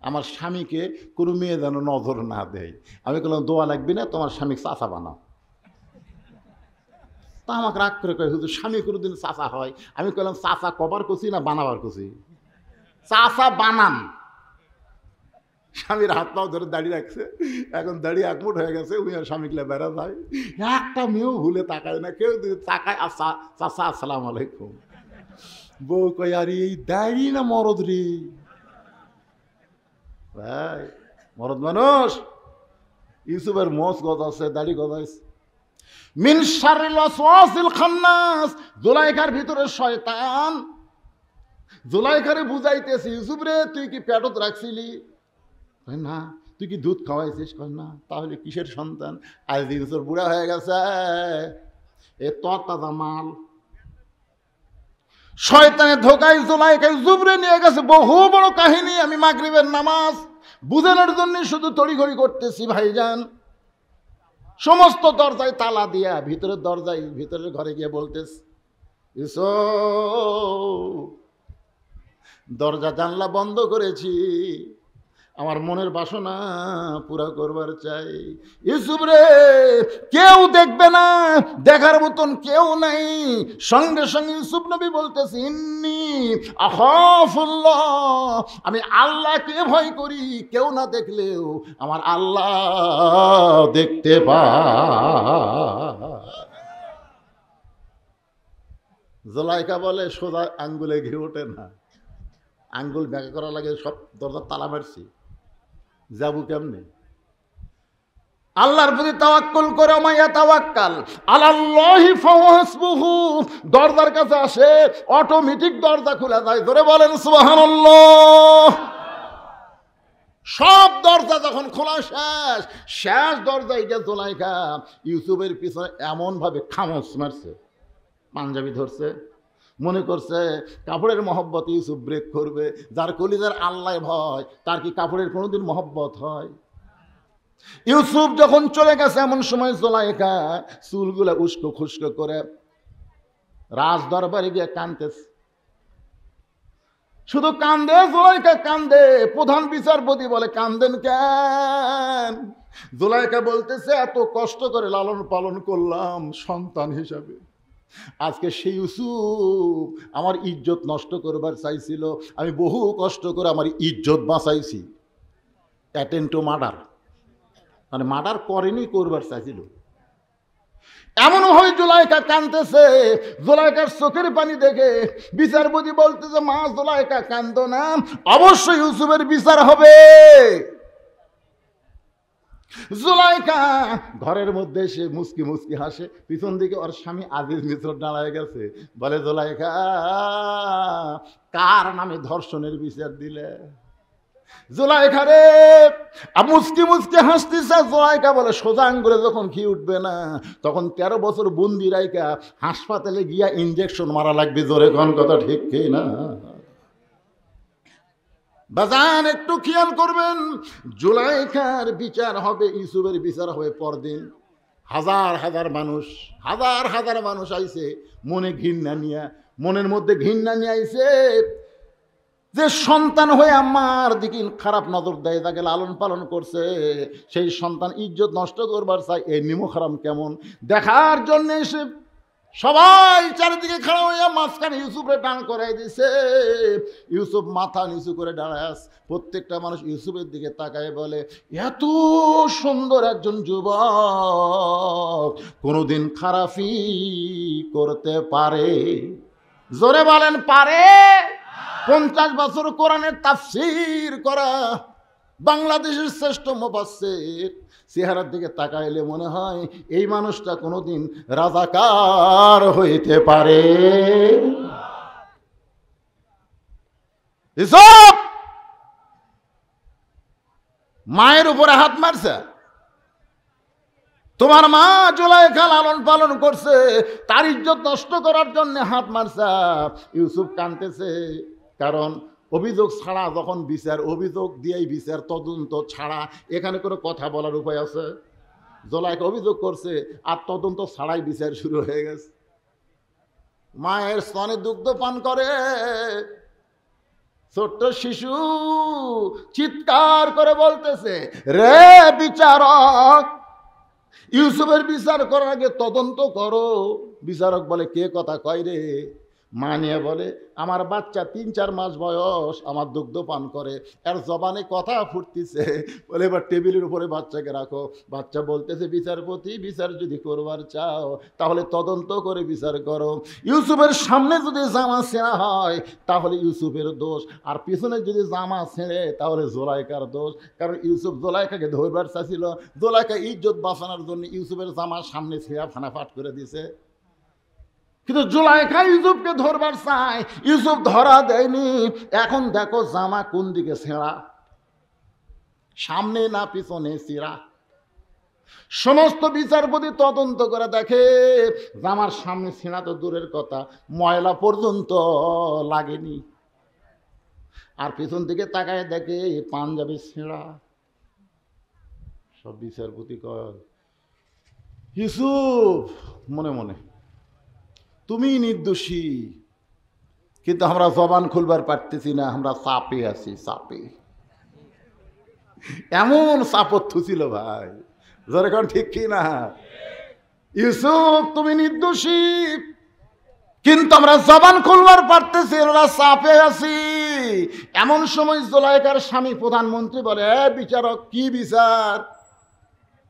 আমার স্বামীকে কোনো মেয়ে যেন নজর না দেয়। আমি বললাম দোয়া লাগবে না, তোমার স্বামী চাচা বানাও। তা আমাকে রাগ করে কয়, হুজুর স্বামী কোনোদিন চাচা হয়? আমি বললাম চাচা কবার করছি না বানাবার করছি? চাচা বানান। স্বামীর হাত পাও ধরে দাঁড়িয়ে রাখছে, এখন দাঁড়িয়ে একমুট হয়ে গেছে, উনি আর স্বামীকে বেড়া যায়। একটা মেয়েও ভুলে তাকায় না, কেউ তাকায় চাচা আসসালাম আলাইকুম। বউ কয় আর এই দাঁড়ি না মরদ রে ভাই, মরদ মানুষ। ইউসুফের মোষ গজাচ্ছে, দাড়ি গজাইছে। মিন শাররিল ওয়াসওয়াসিল খান্নাস, জুলাইখার ভিতরে শয়তান জুলাইখারে বুঝাইতেছে, ইউসুফ রে তুই কি পেটত রাখছিলি? না। তুই কি দুধ খাওয়াইছিস? না। তাহলে কিসের সন্তান? আজ ইউসুফ বুড়া হয়ে গেছে, এ তরতাজা মাল। শয়তানের ধোকায় জুলাইখা ইউসুফরে নিয়ে গেছে। বহু বড় কাহিনী। আমি মাগরিবের নামাজ বুঝানোর জন্য শুধু তড়িঘড়ি করতেছি ভাইজান। সমস্ত দরজায় তালা দিয়া ভিতরের দরজায়, ভিতরের ঘরে গিয়ে বলতেছি, ইউসুফ দরজা জানলা বন্ধ করেছি, আমার মনের বাসনা পুরা করবার চাই। ইউসুফ রে কেউ দেখবে না, দেখার মতন কেউ নাই। সঙ্গে সঙ্গে ইউসুফ নবী বলতেছি, ইন্নী আখাফুল্লাহ, আমি আল্লাহকে ভয় করি, কেউ না দেখলেও আমার আল্লাহ দেখতে পায়। জুলাইখা বলে সোজা আঙ্গুলে ঘি ওঠে না, আঙ্গুল ব্যাখ্যা করা লাগে, সব দরজা তালা মারছি, যাবো কেমনে? আল্লাহর প্রতি তাওয়াক্কুল করে, মাইয়া তাওয়াক্কাল আলাল্লাহি ফাহুয়া হাসবুহু। দরজার কাছে আসে, অটোমেটিক দরজা খুলে যায়। ধরে বলেন সুবহানাল্লাহ। সব দরজা যখন খোলা শেষ, শেষ দরজায় গিয়ে জুলাইখা ইউসুফের পিছনে এমনভাবে খামোশ মারছে, পাঞ্জাবি ধরছে, মনে করছে কাপড়ের মহব্বত ইউসুফ ব্রেক করবে। যার কলিজার আল্লাহ ভয়, তার কি কাপড়ের কোনোদিন মহব্বত হয়? ইউসুফ যখন চলে গেছে, এমন সময় জুলাইখা চুলগুলা উস্কো খুস্কো করে রাজ দরবারে গিয়ে কাঁদতেছে। শুধু কান্দে জুলাইখা, কান্দে। প্রধান বিচারপতি বলে, কান্দেন কেন? জুলাইখা বলতেছে, এত কষ্ট করে লালন পালন করলাম সন্তান হিসাবে, আজকে সেই ইউসুফ আমার ইজ্জত নষ্ট করবার চাইছিল, আমি বহু কষ্ট করে আমার ইজ্জত বাঁচাইছি। অ্যাটেন্ড টু মার্ডার, মানে মার্ডার করেনি, করবার চাইছিল। এমন হয় জুলাইকা কাঁদতেছে, জুলাইকার চোখের পানি দেখে বিচারপতি বলতেছে, মা জুলাইকা কাঁদো না, অবশ্যই ইউসুফের বিচার হবে। জুলাইকা ঘরের মধ্যে সে মুস্কি মুস্কি হাসে, পিছন দিকে ওর স্বামী আজিজ মিত্র দাঁড়ায় গেছে, বলে জুলাইকা কার নামে ধর্ষণের বিচার দিলে? জুলাইকা রে মুস্কি মুস্কি হাসতেছে। জুলাইকা বলে সোজা আঙ্গুলে যখন ঘি উঠবে না, তখন 13 বছর বন্দি রাইকা হাসপাতালে গিয়া ইনজেকশন মারা লাগবে। জোরে কোন কথা ঠিক কি না? বাজান একটু খেয়াল করবেন, জুলাইকার বিচার হবে, ইউসুফের বিচার হবে পরদিন। হাজার হাজার মানুষ আইছে মনে ঘৃণা নিয়া, মনের মধ্যে ঘৃণা নিয়ে আইছে যে সন্তান হয়ে আমার দিকে খারাপ নজর দেয়, তাকে লালন পালন করছে, সেই সন্তান ইজ্জত নষ্ট করবার চাই। এই নিমখ হারাম কেমন দেখার জন্য এসে সবাই চারিদিকে খাড়া হইয়া মাঝখানে ইউসুফের টান করাই দিছে। ইউসুফ মাথা নিচু করে দাঁড়ায় আছে। প্রত্যেকটা মানুষ ইউসুফের দিকে তাকায় বলে, এত সুন্দর একজন যুবক কোনোদিন খারাপি করতে পারে? জোরে বলেন পারে? 50 বছর কোরআনের তাফসীর করা বাংলাদেশের শ্রেষ্ঠ মুফাসসির, চেহারার দিকে তাকাইলে মনে হয় এই মানুষটা কোনোদিন রাজাকার হইতে পারে। এসব মায়ের উপরে হাত মারছে। তোমার মা জুলাইখা লালন পালন করছে, তার ইজ্জত নষ্ট করার জন্য হাত মারছে। ইউসুফ কাঁদতেছে, কারণ অভিযোগ ছাড়া যখন বিচার, অভিযোগ দিয়েই বিচার, তদন্ত ছাড়া এখানে কোনো কথা বলার উপায় আছে? জুলাইখা অভিযোগ করছে আর তদন্ত ছাড়াই বিচার শুরু হয়ে গেছে। মায়ের স্তনে দুগ্ধ পান করে ছোট্ট শিশু চিৎকার করে বলতেছে, রে বিচারক, ইউসুফের বিচার করার আগে তদন্ত করো। বিচারক বলে, কে কথা কয় রে? মা নিয়ে বলে, আমার বাচ্চা 3-4 মাস বয়স, আমার দুগ্ধ পান করে, এর জবানে কথা ফুটতেছে। বলে, এবার টেবিলের উপরে বাচ্চাকে রাখো। বাচ্চা বলতেছে, বিচারপতি, বিচার যদি করবার চাও তাহলে তদন্ত করে বিচার করো। ইউসুফের সামনে যদি জামা ছেঁড়া হয় তাহলে ইউসুফের দোষ, আর পিছনে যদি জামা ছেঁড়ে তাহলে জুলাইকার দোষ। কারণ ইউসুফ জুলাইকাকে ধরবার চাইছিল, জুলাইকা ইজ্জত বাঁচানোর জন্য ইউসুফের জামা সামনে ছেঁড়া ফানাফাট করে দিছে। কিন্তু জুলাইখা ইউসুফকে ধরবার চায়, ইউসুফ ধরা দেয়নি। এখন দেখো জামা কোন দিকে ছেঁড়া, সামনে না পিছনে ছেঁড়া। সমস্ত বিচারপতি তদন্ত করে দেখে জামার সামনে ছেঁড়া তো দূরের কথা, ময়লা পর্যন্ত লাগেনি। আর পিছন দিকে তাকায় দেখে পাঞ্জাবি ছেঁড়া। সব বিচারপতি কয়, ইউসুফ মনে মনে তুমি নির্দোষী, কিন্তু আমরা জবান খুলবার পারতেছি না, আমরা চাপে আছি, চাপে। এমন চাপত ছিল ভাই, যেরকম ঠিক কি না? ইউসুফ তুমি নির্দোষী, কিন্তু আমরা জবান খুলবার পারতেছি, আমরা চাপে আছি। এমন সময় জুলাইখার স্বামী প্রধানমন্ত্রী বলে, বিচারক কি বিচার?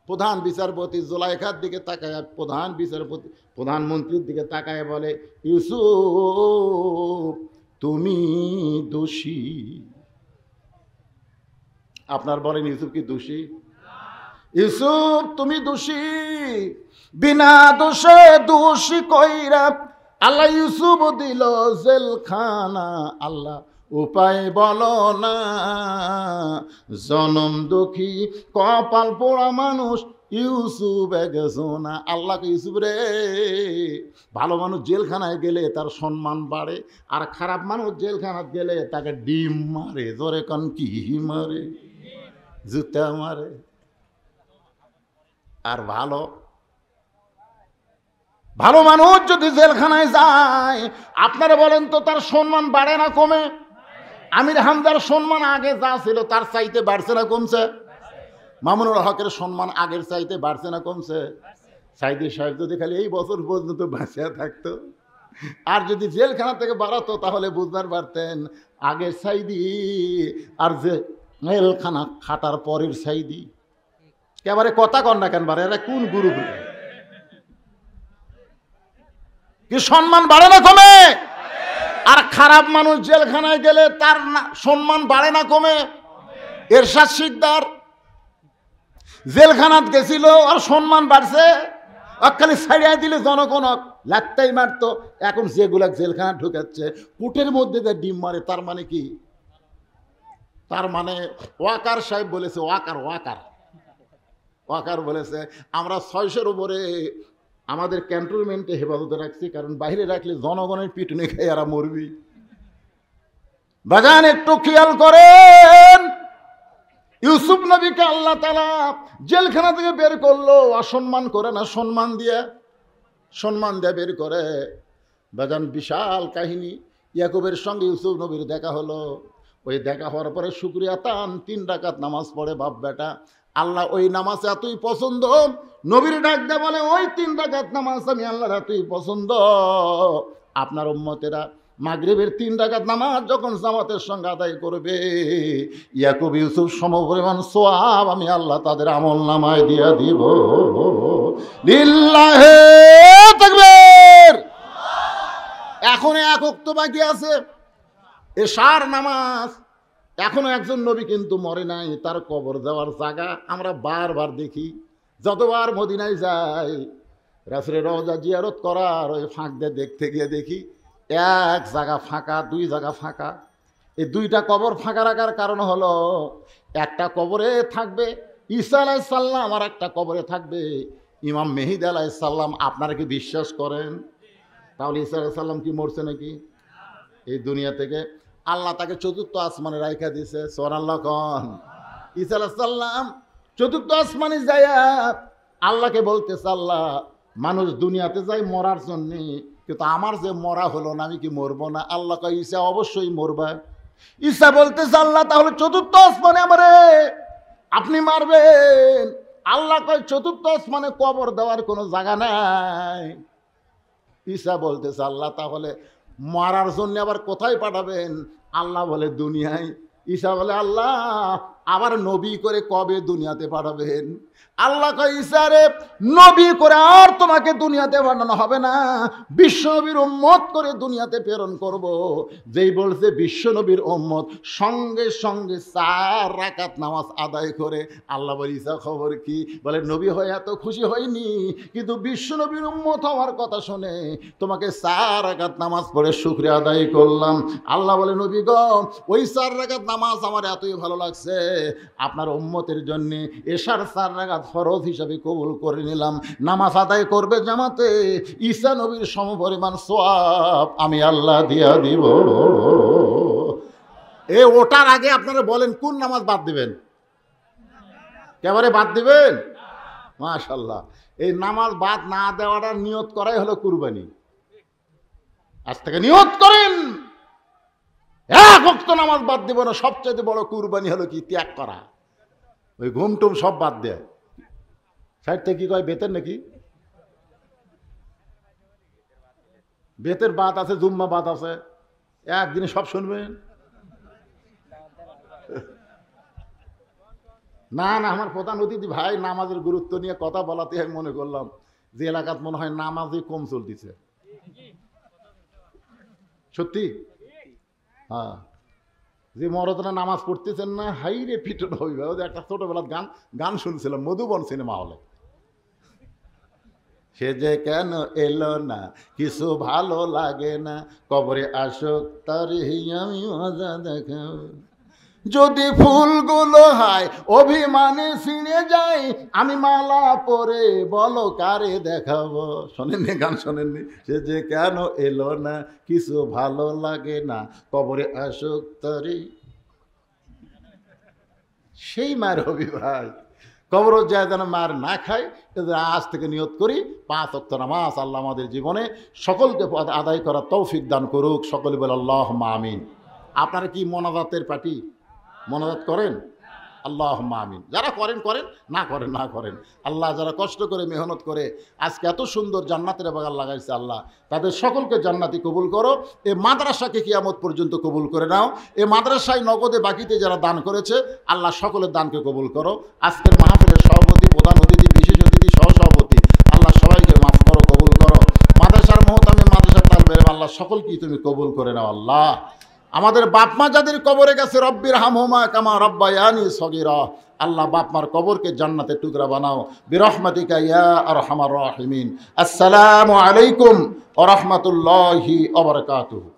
প্রধান বিচারপতি জুলাইখার দিকে তাকায়, প্রধানমন্ত্রীর দিকে তাকায় বলে, ইউসুফ তুমি দোষী। আপনার বলেন ইউসুফ কি দোষী? ইউসুফ তুমি দোষী, বিনা দোষে দোষী কইরা আল্লাহ ইউসুফ দিল জেলখানা। আল্লাহ উপায় বলো না, জনম দুঃখী কপাল পোড়া মানুষ ইউসুফ একজনা। আল্লাহকে ইউসুফ রে, ভালো মানুষ জেলখানায় গেলে তার সম্মান বাড়ে, আর খারাপ মানুষ জেলখানায় গেলে তাকে ডিম মারে। জোরে কান কি মারে? জুতা মারে। আর ভালো মানুষ যদি জেলখানায় যায়, আপনারা বলেন তো তার সম্মান বাড়ে না কমে? আমির হামজার সম্মান আগে যা ছিল তার চাইতে বাড়ছে না কমছে? মামুনুল হকের সম্মান আগের চাইতে বাড়ছে না কমছে? সাইদি সাহেব যদি খালি এই বছর পর্যন্ত বাঁচিয়া থাকতো, আর যদি জেলখানা থেকে বাড়াতো, তাহলে বুঝবার পারতেন আগের সাইদি আর যে জেলখানা খাটার পরের সাইদি। একেবারে কথা কন না কেন বারে, এরা কোন গ্রুপ? কি সম্মান বাড়ে না কমে? আর খারাপ মানুষ জেলখানায় গেলে তার সম্মান বাড়ে না কমে? এরশাদ শিকদার জেলখানাত গেছিল আর সম্মান বাড়ছে, খালি ছাড়িয়ে দিলে জনগণ লাগতেই মারতো। এখন যেগুলা জেলখানা ঢুকাচ্ছে কুটের মধ্যে যে ডিম মারে, তার মানে কি? তার মানে ওয়াকার সাহেব বলেছে, ওয়াকার বলেছে আমরা 600-এর উপরে আমাদের ক্যান্টনমেন্টে হেফাজতে রাখছি, কারণ বাইরে রাখলে জনগণের পিটুনি খেয়ে এরা মরবি। বাজান একটু খেয়াল করেন, ইউসুফ নবীকে আল্লাহ তাআলা জেলখানা থেকে বের করলো, অসম্মান করে না, সম্মান দিয়ে বের করে। বাজান বিশাল কাহিনী। ইয়াকুবের সঙ্গে ইউসুফ নবীর দেখা হলো। ওই দেখা হওয়ার পরে শুকরিয়া তান 3 রাকাত নামাজ পড়ে বাপ বেটা। আল্লাহ ওই নামাজ এতই পছন্দ, নবীর ডাক দিয়ে বলে ওই 3 রাকাত নামাজ আমি আল্লাহর এতই পছন্দ, আপনার উম্মতেরা মাগরিবের 3 রাকাত নামাজ যখন জামাতের সঙ্গে আদায় করবে, ইয়াকুব ইউসুফ সমপরিমাণ সওয়াব আমি আল্লাহ তাদের আমল নামায় দিয়া দিব। লিল্লাহে তাকবীর। এখন 1 ওয়াক্ত বাকি আছে, এশার নামাজ। এখনো একজন নবী কিন্তু মরে নাই, তার কবর দেওয়ার জায়গা আমরা বারবার দেখি। যতবার মদিনায় যাই, রাসূলের রওজা জিয়ারত করার ওই ফাঁক দিয়ে দেখতে গিয়ে দেখি 1 জায়গা ফাঁকা, 2 জায়গা ফাঁকা। এই 2টা কবর ফাঁকা রাখার কারণ হলো, একটা কবরে থাকবে ঈসা আলাইহিস সালাম, আর একটা কবরে থাকবে ইমাম মেহেদী আলাইহিস সালাম। আপনারা কি বিশ্বাস করেন? তাহলে ঈসা আলাইহিস সালাম কি মরছে নাকি? এই দুনিয়া থেকে আল্লাহ তাকে 4র্থ আসমানে রাইখা দিয়েছে। সুবহানাল্লাহ কোন। ঈসা আলাইহিস সালাম 4র্থ আসমানে যায় আল্লাহকে বলতেছে, আল্লাহ মানুষ দুনিয়াতে যায় মরার জন্যে, কিন্তু আমার যে মরা হলো না, আমি কি মরবো না? আল্লাহ কয় ঈসা অবশ্যই মরবা। ঈসা বলতেছে, আল্লাহ তাহলে 4র্থ আসমানে আমারে আপনি মারবেন? আল্লাহ কয় 4র্থ আসমানে কবর দেওয়ার কোনো জায়গা নাই। ঈসা বলতেছে, আল্লাহ তাহলে মারার জন্য আবার কোথায় পাঠাবেন? আল্লাহ বলে দুনিয়ায়। ঈসা বলে, আল্লাহ আবার নবী করে কবে দুনিয়াতে পাঠাবেন? আল্লাহ কয়, ঈসা রে নবী করে আর তোমাকে দুনিয়াতে পাঠানো হবে না, বিশ্বনবীর উম্মত করে দুনিয়াতে প্রেরণ করব। যেই বলছে বিশ্বনবীর উম্মত, সঙ্গে সঙ্গে 4 রাকাত নামাজ আদায় করে। আল্লাহ বলে, ঈসা খবর কি? বলে, নবী হয়ে এত খুশি হয়নি, কিন্তু বিশ্বনবীর উম্মত হওয়ার কথা শুনে তোমাকে 4 রাকাত নামাজ পড়ে শুকরিয়া আদায় করলাম। আল্লাহ বলে, নবী গো ওই 4 রাকাত নামাজ আমার এতই ভালো লাগছে, আপনার উম্মতের জন্য এশার 4 রাকাত ফরজ হিসাবে কবুল করে নিলাম। নামাজ আদায় করবে জামাতে, ঈসা নবীর সমপরিমাণ সওয়াব আমি আল্লাহ দিয়া দিব। ওটার আগে আপনারা বলেন কোন নামাজ বাদ দিবেন? একেবারে বাদ দিবেন? মাশাআল্লাহ। এই নামাজ বাদ না দেওয়াটা নিয়ত করাই হলো কুরবানি। আজ থেকে নিয়ত করেন 1 ওয়াক্ত নামাজ বাদ দিব না। সবচেয়ে বড় কুরবানি হলো কি? ত্যাগ করা। ওই ঘুমটুম সব বাদ দেয়। সাইড থেকে কি কয়, বেতের নাকি? বেতের বাদ আছে, জুম্মা বাদ আছে, একদিনে সব শুনবেন না? না, আমার প্রধান অতিথি ভাই নামাজের গুরুত্ব নিয়ে কথা বলাতে আমি মনে করলাম যে এলাকাত মনে হয় নামাজই কম চলতেছে। সত্যি? হ্যাঁ, যে মরদরা নামাজ পড়তেছেন না, হাই রে পিটন হইবে। একটা ছোটবেলার গান শুনছিলাম মধুবন সিনেমা হলে। সে যে কেন এলো না, কিছু ভালো লাগে না, কবরে আসুক তার আমি মজা দেখাব। যদি ফুলগুলো হয় অভিমানে ছিঁড়ে যায়, আমি মালা পরে বলো কারে দেখাবো। শোনেননি? গান শোনেননি? সে যে কেন এলো না, কিছু ভালো লাগে না, কবরে আসুক তারে। সেই মার হবি ভাই, কবর যায় যেন মার না খায়। আজ থেকে নিয়ত করি 5 ওয়াক্ত নামাজ আল্লাহ আমাদের জীবনে সকলকে আদায় করার তৌফিক দান করুক। সকলে বলে আল্লাহুম্মা আমিন। আপনারা কি মোনাজাতের পার্টি? মোনাজাত করেন? আল্লাহুম্মা আমিন। যারা করেন করেন, না করেন না করেন। আল্লাহ যারা কষ্ট করে মেহনত করে আজকে এত সুন্দর জান্নাতের বাগান লাগাইছে, আল্লাহ তাদের সকলকে জান্নাতি কবুল করো। এ মাদ্রাসাকে কিয়ামত পর্যন্ত কবুল করে নাও। এ মাদ্রাসায় নগদে বাকিতে যারা দান করেছে, আল্লাহ সকলের দানকে কবুল করো। আজকের মাহফিলের সভাপতি, প্রধান অতিথি, বিশেষ অতিথি, সহসভাপতি, আল্লাহ সবাইকে মাফ করো, কবুল করো। মাদ্রাসার মহতামে, মাদ্রাসার তালবে ইলম, আল্লাহ সকলকেই তুমি কবুল করে নাও। আল্লাহ আমাদের বাপ মা যাদের কবরে গেছে, রব্বির হামহুমা কামা রব্বায়ানি সগীরা, আল্লাহ বাপ মার কবরকে জান্নাতের টুকরা বানাও বিরহমাতিকা ইয়া আরহামার রাহিমিন। আসসালামু আলাইকুম ওয়া রাহমাতুল্লাহি ওয়া বারাকাতুহু।